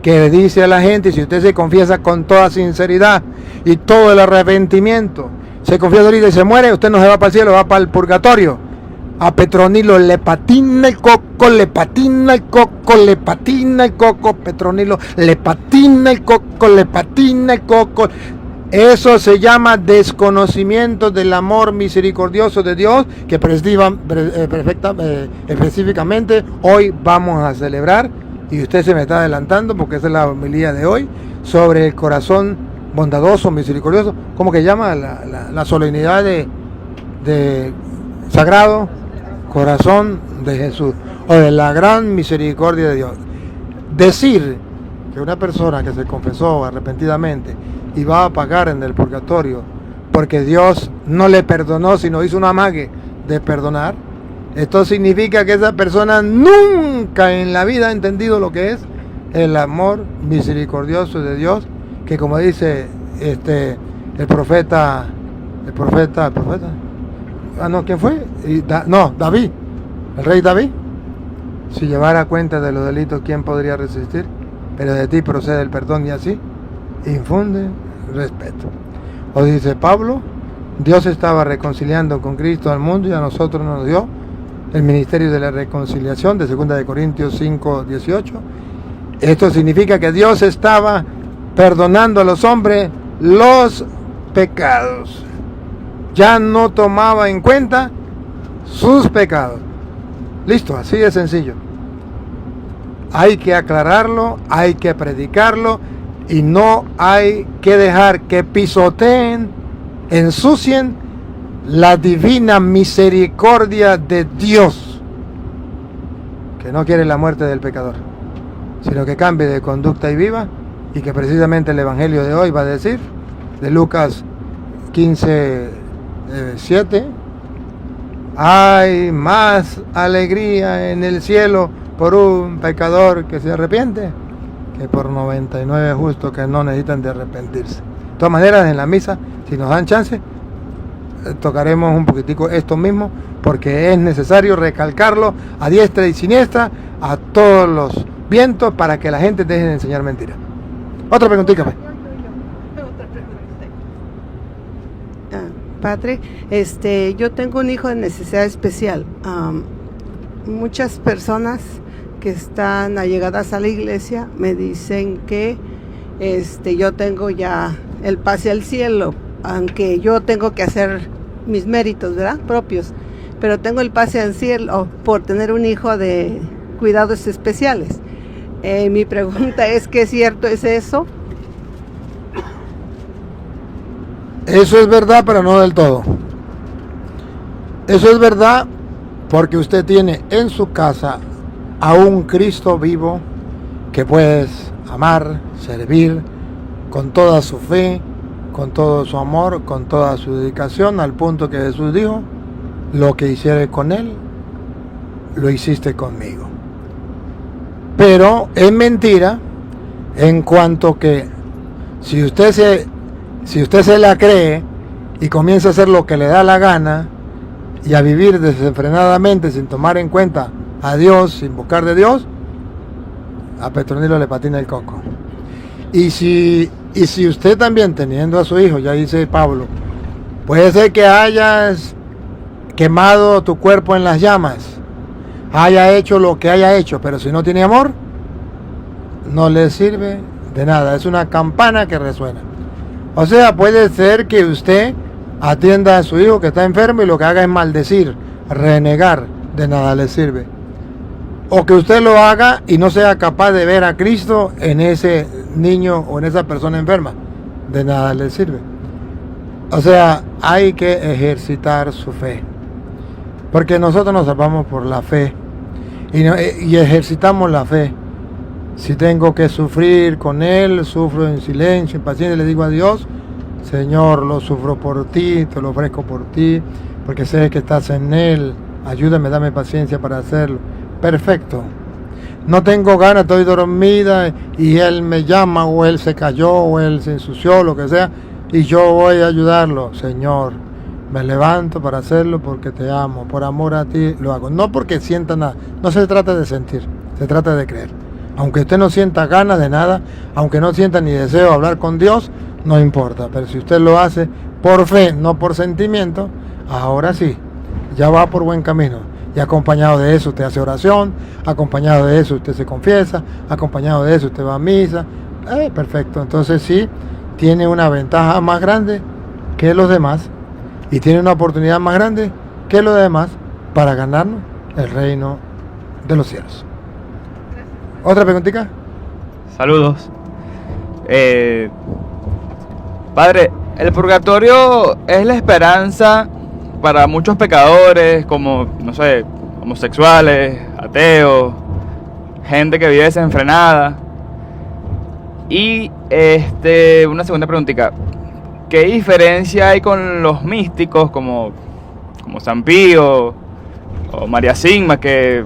que le dice a la gente, si usted se confiesa con toda sinceridad y todo el arrepentimiento, se confiesa ahorita y se muere, usted no se va para el cielo, va para el purgatorio. A Petronilo le patina el coco, le patina el coco, le patina el coco, Petronilo le patina el coco, le patina el coco. Eso se llama desconocimiento del amor misericordioso de Dios, que específicamente hoy vamos a celebrar, y usted se me está adelantando porque esa es la homilía de hoy, sobre el corazón bondadoso, misericordioso, ¿cómo que llama? La solemnidad de Sagrado Corazón de Jesús, o de la gran misericordia de Dios. Decir que una persona que se confesó arrepentidamente y va a pagar en el purgatorio porque Dios no le perdonó, sino hizo un amague de perdonar, esto significa que esa persona nunca en la vida ha entendido lo que es el amor misericordioso de Dios, que como dice el profeta, ¿quién fue? David, el rey David. Si llevara cuenta de los delitos, ¿quién podría resistir? Pero de ti procede el perdón, y así infunde respeto. O dice Pablo, Dios estaba reconciliando con Cristo al mundo y a nosotros nos dio el ministerio de la reconciliación, de 2 de Corintios 5, 18. Esto significa que Dios estaba perdonando a los hombres los pecados. Ya no tomaba en cuenta sus pecados. Listo, así de sencillo. Hay que aclararlo, hay que predicarlo y no hay que dejar que pisoteen, ensucien la divina misericordia de Dios, que no quiere la muerte del pecador, sino que cambie de conducta y viva, y que precisamente el Evangelio de hoy va a decir, de Lucas 15:7, hay más alegría en el cielo por un pecador que se arrepiente que por 99 justos que no necesitan de arrepentirse. De todas maneras, en la misa, si nos dan chance, tocaremos un poquitico esto mismo, porque es necesario recalcarlo a diestra y siniestra a todos los vientos para que la gente deje de enseñar mentiras. Otra preguntita, pues. Padre, yo tengo un hijo de necesidad especial. Muchas personas que están allegadas a la iglesia me dicen que yo tengo ya el pase al cielo, aunque yo tengo que hacer mis méritos, ¿verdad? Propios, pero tengo el pase al cielo por tener un hijo de cuidados especiales. Mi pregunta es, ¿qué cierto es eso? Eso es verdad, pero no del todo. Eso es verdad porque usted tiene en su casa a un Cristo vivo que puedes amar, servir con toda su fe, con todo su amor, con toda su dedicación, al punto que Jesús dijo, lo que hicieres con él, lo hiciste conmigo. Pero es mentira en cuanto que si usted se la cree y comienza a hacer lo que le da la gana y a vivir desenfrenadamente sin tomar en cuenta a Dios, sin buscar de Dios, a Petronilo le patina el coco. Y si usted también, teniendo a su hijo, ya dice Pablo, puede ser que hayas quemado tu cuerpo en las llamas, haya hecho lo que haya hecho, pero si no tiene amor, no le sirve de nada, es una campana que resuena. O sea, puede ser que usted atienda a su hijo que está enfermo y lo que haga es maldecir, renegar, de nada le sirve. O que usted lo haga y no sea capaz de ver a Cristo en ese niño o en esa persona enferma, de nada le sirve. O sea, hay que ejercitar su fe, porque nosotros nos salvamos por la fe y ejercitamos la fe. Si tengo que sufrir con Él, sufro en silencio, en paciencia, le digo a Dios, Señor, lo sufro por ti, te lo ofrezco por ti, porque sé que estás en Él, ayúdame, dame paciencia para hacerlo. Perfecto. No tengo ganas, estoy dormida y Él me llama, o Él se cayó, o Él se ensució, lo que sea, y yo voy a ayudarlo. Señor, me levanto para hacerlo porque te amo, por amor a ti lo hago. No porque sienta nada, no se trata de sentir, se trata de creer. Aunque usted no sienta ganas de nada, aunque no sienta ni deseo de hablar con Dios, no importa. Pero si usted lo hace por fe, no por sentimiento, ahora sí, ya va por buen camino. Y acompañado de eso usted hace oración, acompañado de eso usted se confiesa, acompañado de eso usted va a misa. Perfecto, entonces sí, tiene una ventaja más grande que los demás y tiene una oportunidad más grande que los demás para ganarnos el reino de los cielos. ¿Otra preguntita? Saludos. Padre, el purgatorio es la esperanza para muchos pecadores, como, no sé, homosexuales, ateos, gente que vive desenfrenada. Y una segunda preguntita. ¿Qué diferencia hay con los místicos como San Pío o María Sigma, que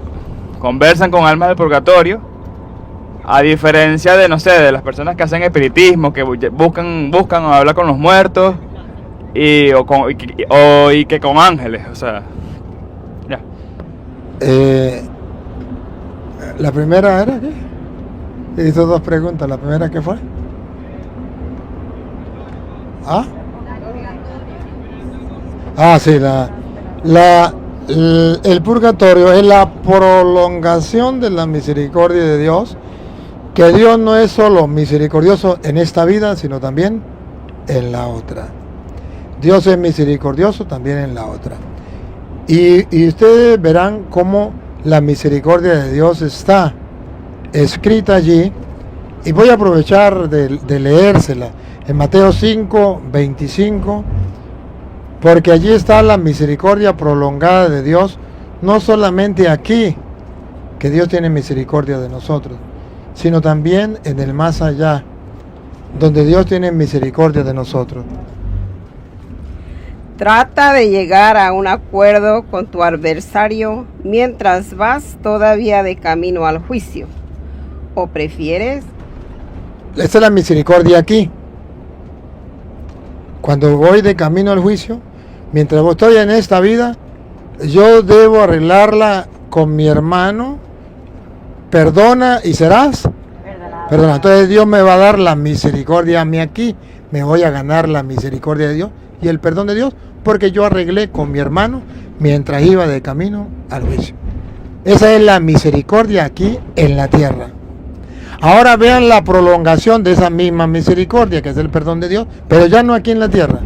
conversan con almas del purgatorio? A diferencia de, no sé, de las personas que hacen espiritismo, que buscan hablar con los muertos y que con ángeles, o sea, ya. La primera era ¿qué? Hizo dos preguntas. La primera, ¿qué fue? Sí, el purgatorio es la prolongación de la misericordia de Dios, que Dios no es solo misericordioso en esta vida, sino también en la otra. Dios es misericordioso también en la otra. Y ustedes verán cómo la misericordia de Dios está escrita allí. Y voy a aprovechar de leérsela en Mateo 5, 25, porque allí está la misericordia prolongada de Dios, no solamente aquí, que Dios tiene misericordia de nosotros, sino también en el más allá, donde Dios tiene misericordia de nosotros. Trata de llegar a un acuerdo con tu adversario mientras vas todavía de camino al juicio. ¿O prefieres? Esta es la misericordia aquí. Cuando voy de camino al juicio, mientras estoy en esta vida, yo debo arreglarla con mi hermano. Perdona y serás perdona. Entonces Dios me va a dar la misericordia a mí aquí. Me voy a ganar la misericordia de Dios y el perdón de Dios, porque yo arreglé con mi hermano mientras iba de camino al juicio. Esa es la misericordia aquí en la tierra. Ahora vean la prolongación de esa misma misericordia, que es el perdón de Dios, pero ya no aquí en la tierra.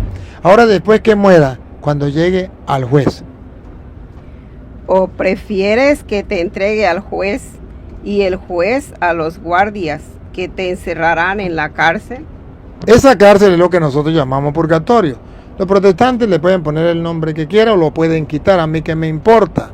Ahora después que muera, cuando llegue al juez. ¿O prefieres que te entregue al juez y el juez a los guardias que te encerrarán en la cárcel? Esa cárcel es lo que nosotros llamamos purgatorio. Los protestantes le pueden poner el nombre que quieran o lo pueden quitar, a mí que me importa.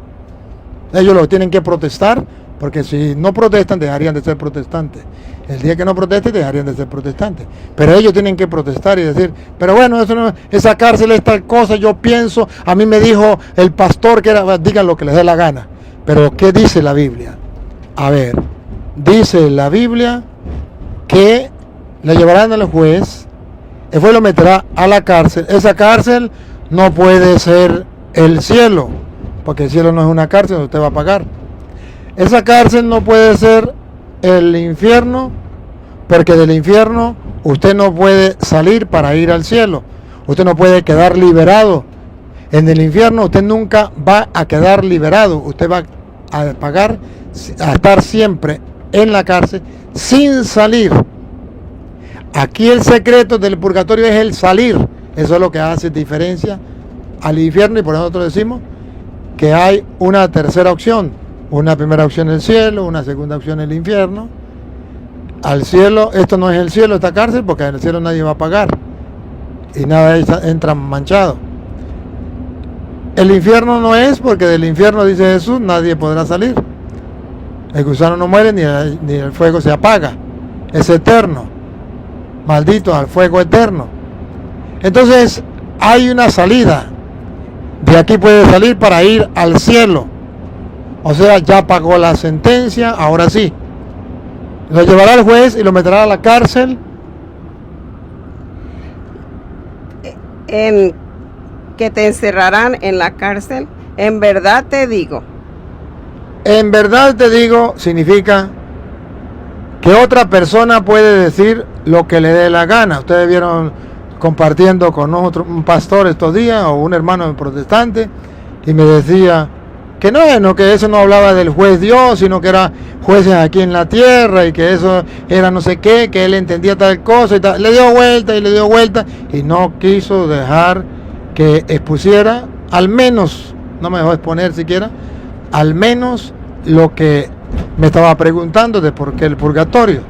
Ellos lo tienen que protestar, porque si no protestan dejarían de ser protestantes. El día que no protesten dejarían de ser protestantes. Pero ellos tienen que protestar y decir, pero bueno, eso no, esa cárcel es tal cosa, yo pienso, a mí me dijo el pastor que era, digan lo que les dé la gana. Pero ¿qué dice la Biblia? A ver, dice la Biblia que le llevarán al juez, el juez lo meterá a la cárcel. Esa cárcel no puede ser el cielo, porque el cielo no es una cárcel donde usted va a pagar. Esa cárcel no puede ser el infierno, porque del infierno usted no puede salir para ir al cielo. Usted no puede quedar liberado. En el infierno usted nunca va a quedar liberado. Usted va a pagar, a estar siempre en la cárcel sin salir. Aquí el secreto del purgatorio es el salir. Eso es lo que hace diferencia al infierno, y por eso nosotros decimos que hay una tercera opción. Una primera opción el cielo, una segunda opción el infierno. Al cielo, esto no es el cielo, esta cárcel, porque en el cielo nadie va a pagar y nada entra manchado. El infierno no es, porque del infierno, dice Jesús, nadie podrá salir. El gusano no muere ni el fuego se apaga, es eterno, maldito al fuego eterno. Entonces hay una salida. De aquí puede salir para ir al cielo. O sea, ya pagó la sentencia, ahora sí. Lo llevará al juez y lo meterá a la cárcel. En que te encerrarán en la cárcel. En verdad te digo. En verdad te digo significa que otra persona puede decir lo que le dé la gana. Ustedes vieron compartiendo con nosotros un pastor estos días, o un hermano protestante, y me decía que eso no hablaba del juez Dios, sino que era jueces aquí en la tierra, y que eso era no sé qué, que él entendía tal cosa y tal. Le dio vuelta y no quiso dejar que expusiera, al menos, no me dejó exponer siquiera, al menos lo que me estaba preguntando de por qué el purgatorio,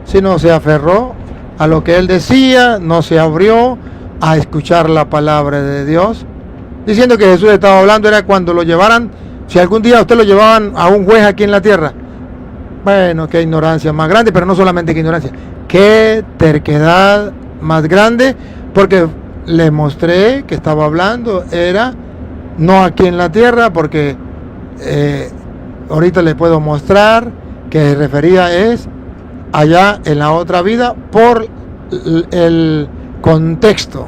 sino se aferró a lo que él decía, no se abrió a escuchar la palabra de Dios, diciendo que Jesús estaba hablando era cuando lo llevaran, si algún día usted lo llevaban a un juez aquí en la tierra. Bueno, qué ignorancia más grande, pero no solamente qué ignorancia, qué terquedad más grande, porque le mostré que estaba hablando, era no aquí en la tierra, porque ahorita le puedo mostrar que se refería es allá en la otra vida por el contexto.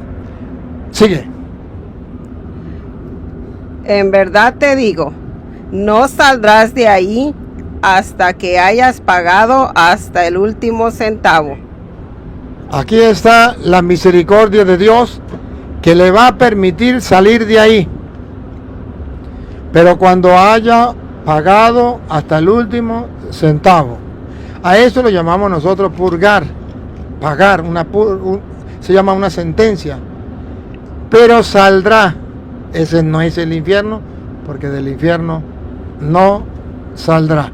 Sigue. En verdad te digo, no saldrás de ahí hasta que hayas pagado hasta el último centavo. Aquí está la misericordia de Dios que le va a permitir salir de ahí. Pero cuando haya pagado hasta el último centavo. A eso lo llamamos nosotros purgar, pagar, se llama una sentencia. Pero saldrá, ese no es el infierno, porque del infierno no saldrá.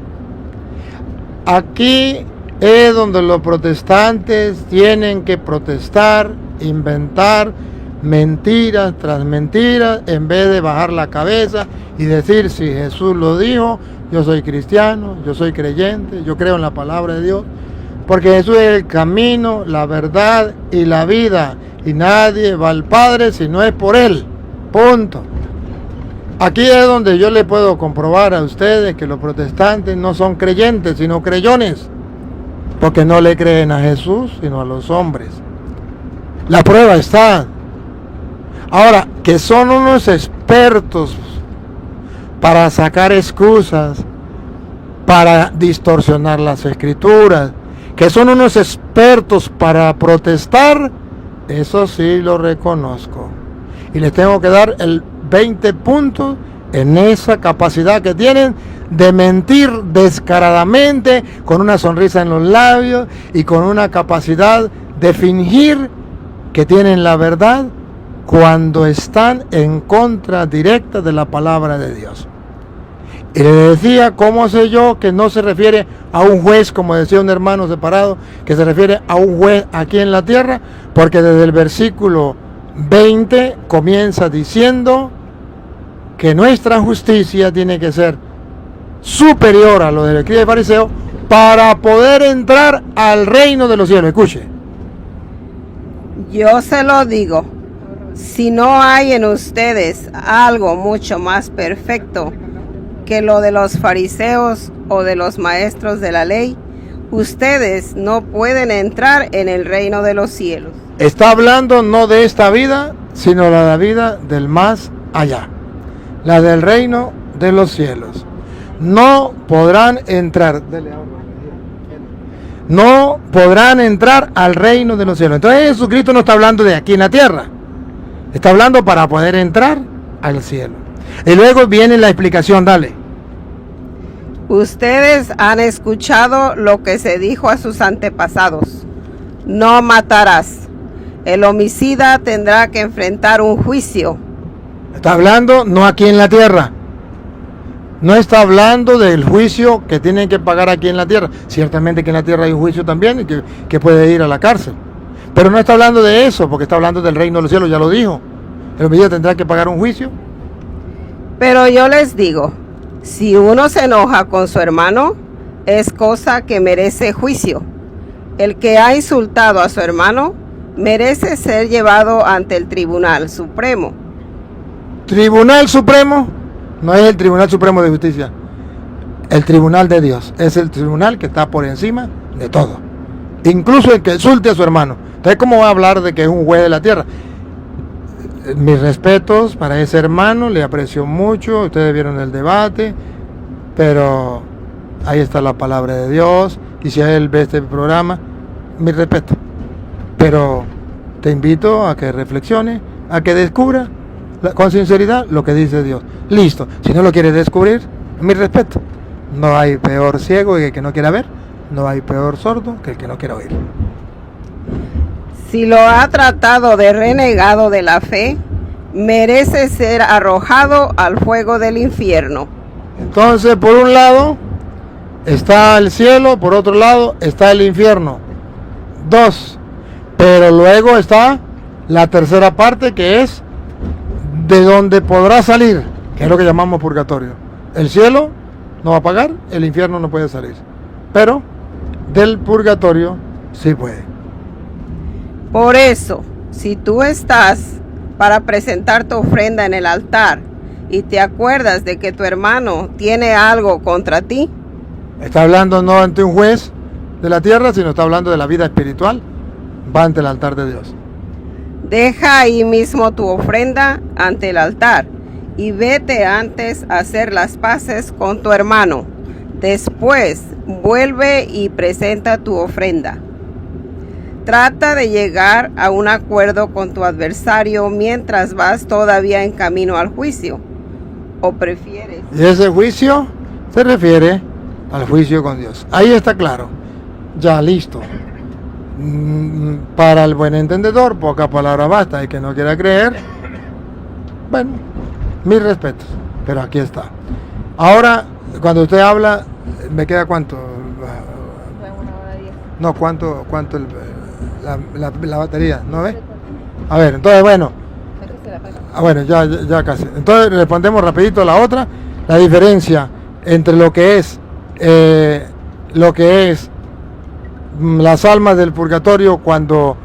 Aquí es donde los protestantes tienen que protestar, inventar mentiras tras mentiras, en vez de bajar la cabeza y decir: si Jesús lo dijo, yo soy cristiano, yo soy creyente, yo creo en la palabra de Dios, porque Jesús es el camino, la verdad y la vida, y nadie va al Padre si no es por Él. Punto. Aquí es donde yo le puedo comprobar a ustedes que los protestantes no son creyentes, sino creyentes, porque no le creen a Jesús, sino a los hombres. La prueba está. Ahora, que son unos expertos para sacar excusas, para distorsionar las escrituras, que son unos expertos para protestar, eso sí lo reconozco. Y les tengo que dar el 20 puntos en esa capacidad que tienen de mentir descaradamente, con una sonrisa en los labios y con una capacidad de fingir que tienen la verdad cuando están en contra directa de la palabra de Dios. Y le decía: ¿cómo sé yo que no se refiere a un juez, como decía un hermano separado, que se refiere a un juez aquí en la tierra? Porque desde el versículo 20 comienza diciendo que nuestra justicia tiene que ser superior a lo del escriba y fariseo para poder entrar al reino de los cielos. Escuche. Yo se lo digo, si no hay en ustedes algo mucho más perfecto que lo de los fariseos o de los maestros de la ley, ustedes no pueden entrar en el reino de los cielos. Está hablando no de esta vida, sino de la vida del más allá, la del reino de los cielos. No podrán entrar, no podrán entrar al reino de los cielos. Entonces Jesucristo no está hablando de aquí en la tierra, está hablando para poder entrar al cielo. Y luego viene la explicación, dale. Ustedes han escuchado lo que se dijo a sus antepasados: no matarás. El homicida tendrá que enfrentar un juicio. Está hablando no aquí en la tierra. No está hablando del juicio que tienen que pagar aquí en la tierra. Ciertamente que en la tierra hay un juicio también y que puede ir a la cárcel. Pero no está hablando de eso, porque está hablando del reino de los cielos, ya lo dijo. El homicida tendrá que pagar un juicio. Pero yo les digo, si uno se enoja con su hermano, es cosa que merece juicio. El que ha insultado a su hermano merece ser llevado ante el Tribunal Supremo. Tribunal Supremo no es el Tribunal Supremo de Justicia. El Tribunal de Dios es el tribunal que está por encima de todo. Incluso el que insulte a su hermano. Entonces, ¿cómo va a hablar de que es un juez de la tierra? Mis respetos para ese hermano, le aprecio mucho. Ustedes vieron el debate, pero ahí está la palabra de Dios. Y si él ve este programa, mi respeto. Pero te invito a que reflexione, a que descubra con sinceridad lo que dice Dios. Listo. Si no lo quieres descubrir, mi respeto. No hay peor ciego que el que no quiera ver. No hay peor sordo que el que no quiera oír. Si lo ha tratado de renegado de la fe, merece ser arrojado al fuego del infierno. Entonces, por un lado está el cielo, por otro lado está el infierno. Dos. Pero luego está la tercera parte, que es de donde podrá salir, que es lo que llamamos purgatorio. El cielo no va a pagar, el infierno no puede salir. Pero del purgatorio sí puede. Por eso, si tú estás para presentar tu ofrenda en el altar y te acuerdas de que tu hermano tiene algo contra ti, está hablando no ante un juez de la tierra, sino está hablando de la vida espiritual. Va ante el altar de Dios. Deja ahí mismo tu ofrenda ante el altar y vete antes a hacer las paces con tu hermano. Después vuelve y presenta tu ofrenda. Trata de llegar a un acuerdo con tu adversario mientras vas todavía en camino al juicio. ¿O prefieres? Y ese juicio se refiere al juicio con Dios. Ahí está claro. Ya listo. Para el buen entendedor, poca palabra basta. El que no quiera creer, bueno, mis respetos. pero aquí está. Ahora, cuando usted habla, ¿me queda cuánto? No, ¿cuánto la batería? ¿No ve? A ver, entonces, bueno. Bueno, ya casi. Entonces, respondemos rapidito a la otra. La diferencia entre lo que es las almas del purgatorio, cuando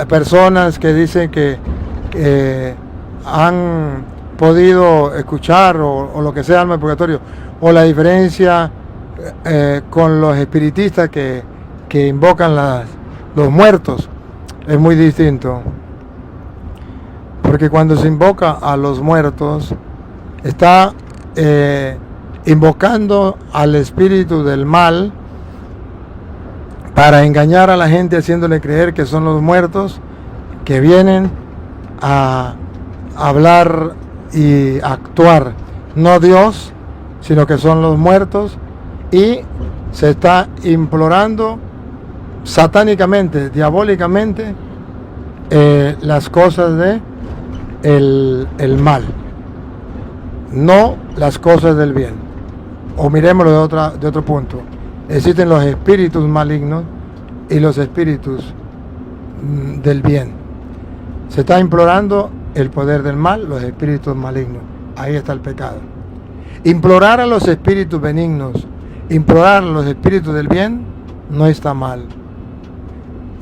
personas que dicen que han podido escuchar o lo que sea alma del purgatorio, o la diferencia con los espiritistas que invocan los muertos, es muy distinto. Porque cuando se invoca a los muertos, está invocando al espíritu del mal para engañar a la gente, haciéndole creer que son los muertos que vienen a hablar y actuar, no Dios, sino que son los muertos, y se está implorando satánicamente, diabólicamente, las cosas de el mal, no las cosas del bien. O miremoslo de otro punto. Existen los espíritus malignos y los espíritus del bien. Se está implorando el poder del mal, los espíritus malignos. Ahí está el pecado. Implorar a los espíritus benignos, implorar a los espíritus del bien, no está mal.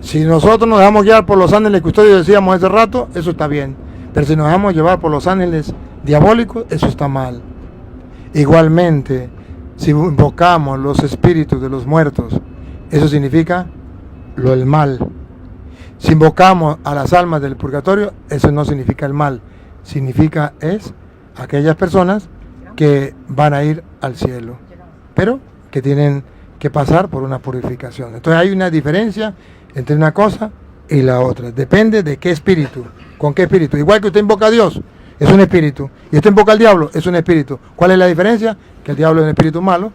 Si nosotros nos dejamos guiar por los ángeles custodios, decíamos hace rato, eso está bien. Pero si nos dejamos llevar por los ángeles diabólicos, eso está mal. Igualmente, si invocamos los espíritus de los muertos, eso significa el mal. Si invocamos a las almas del purgatorio, eso no significa el mal. Significa es aquellas personas que van a ir al cielo, pero que tienen que pasar por una purificación. Entonces hay una diferencia entre una cosa y la otra. Depende de qué espíritu, con qué espíritu. Igual que usted invoca a Dios, es un espíritu, y usted invoca al diablo, es un espíritu. ¿Cuál es la diferencia? Que el diablo es un espíritu malo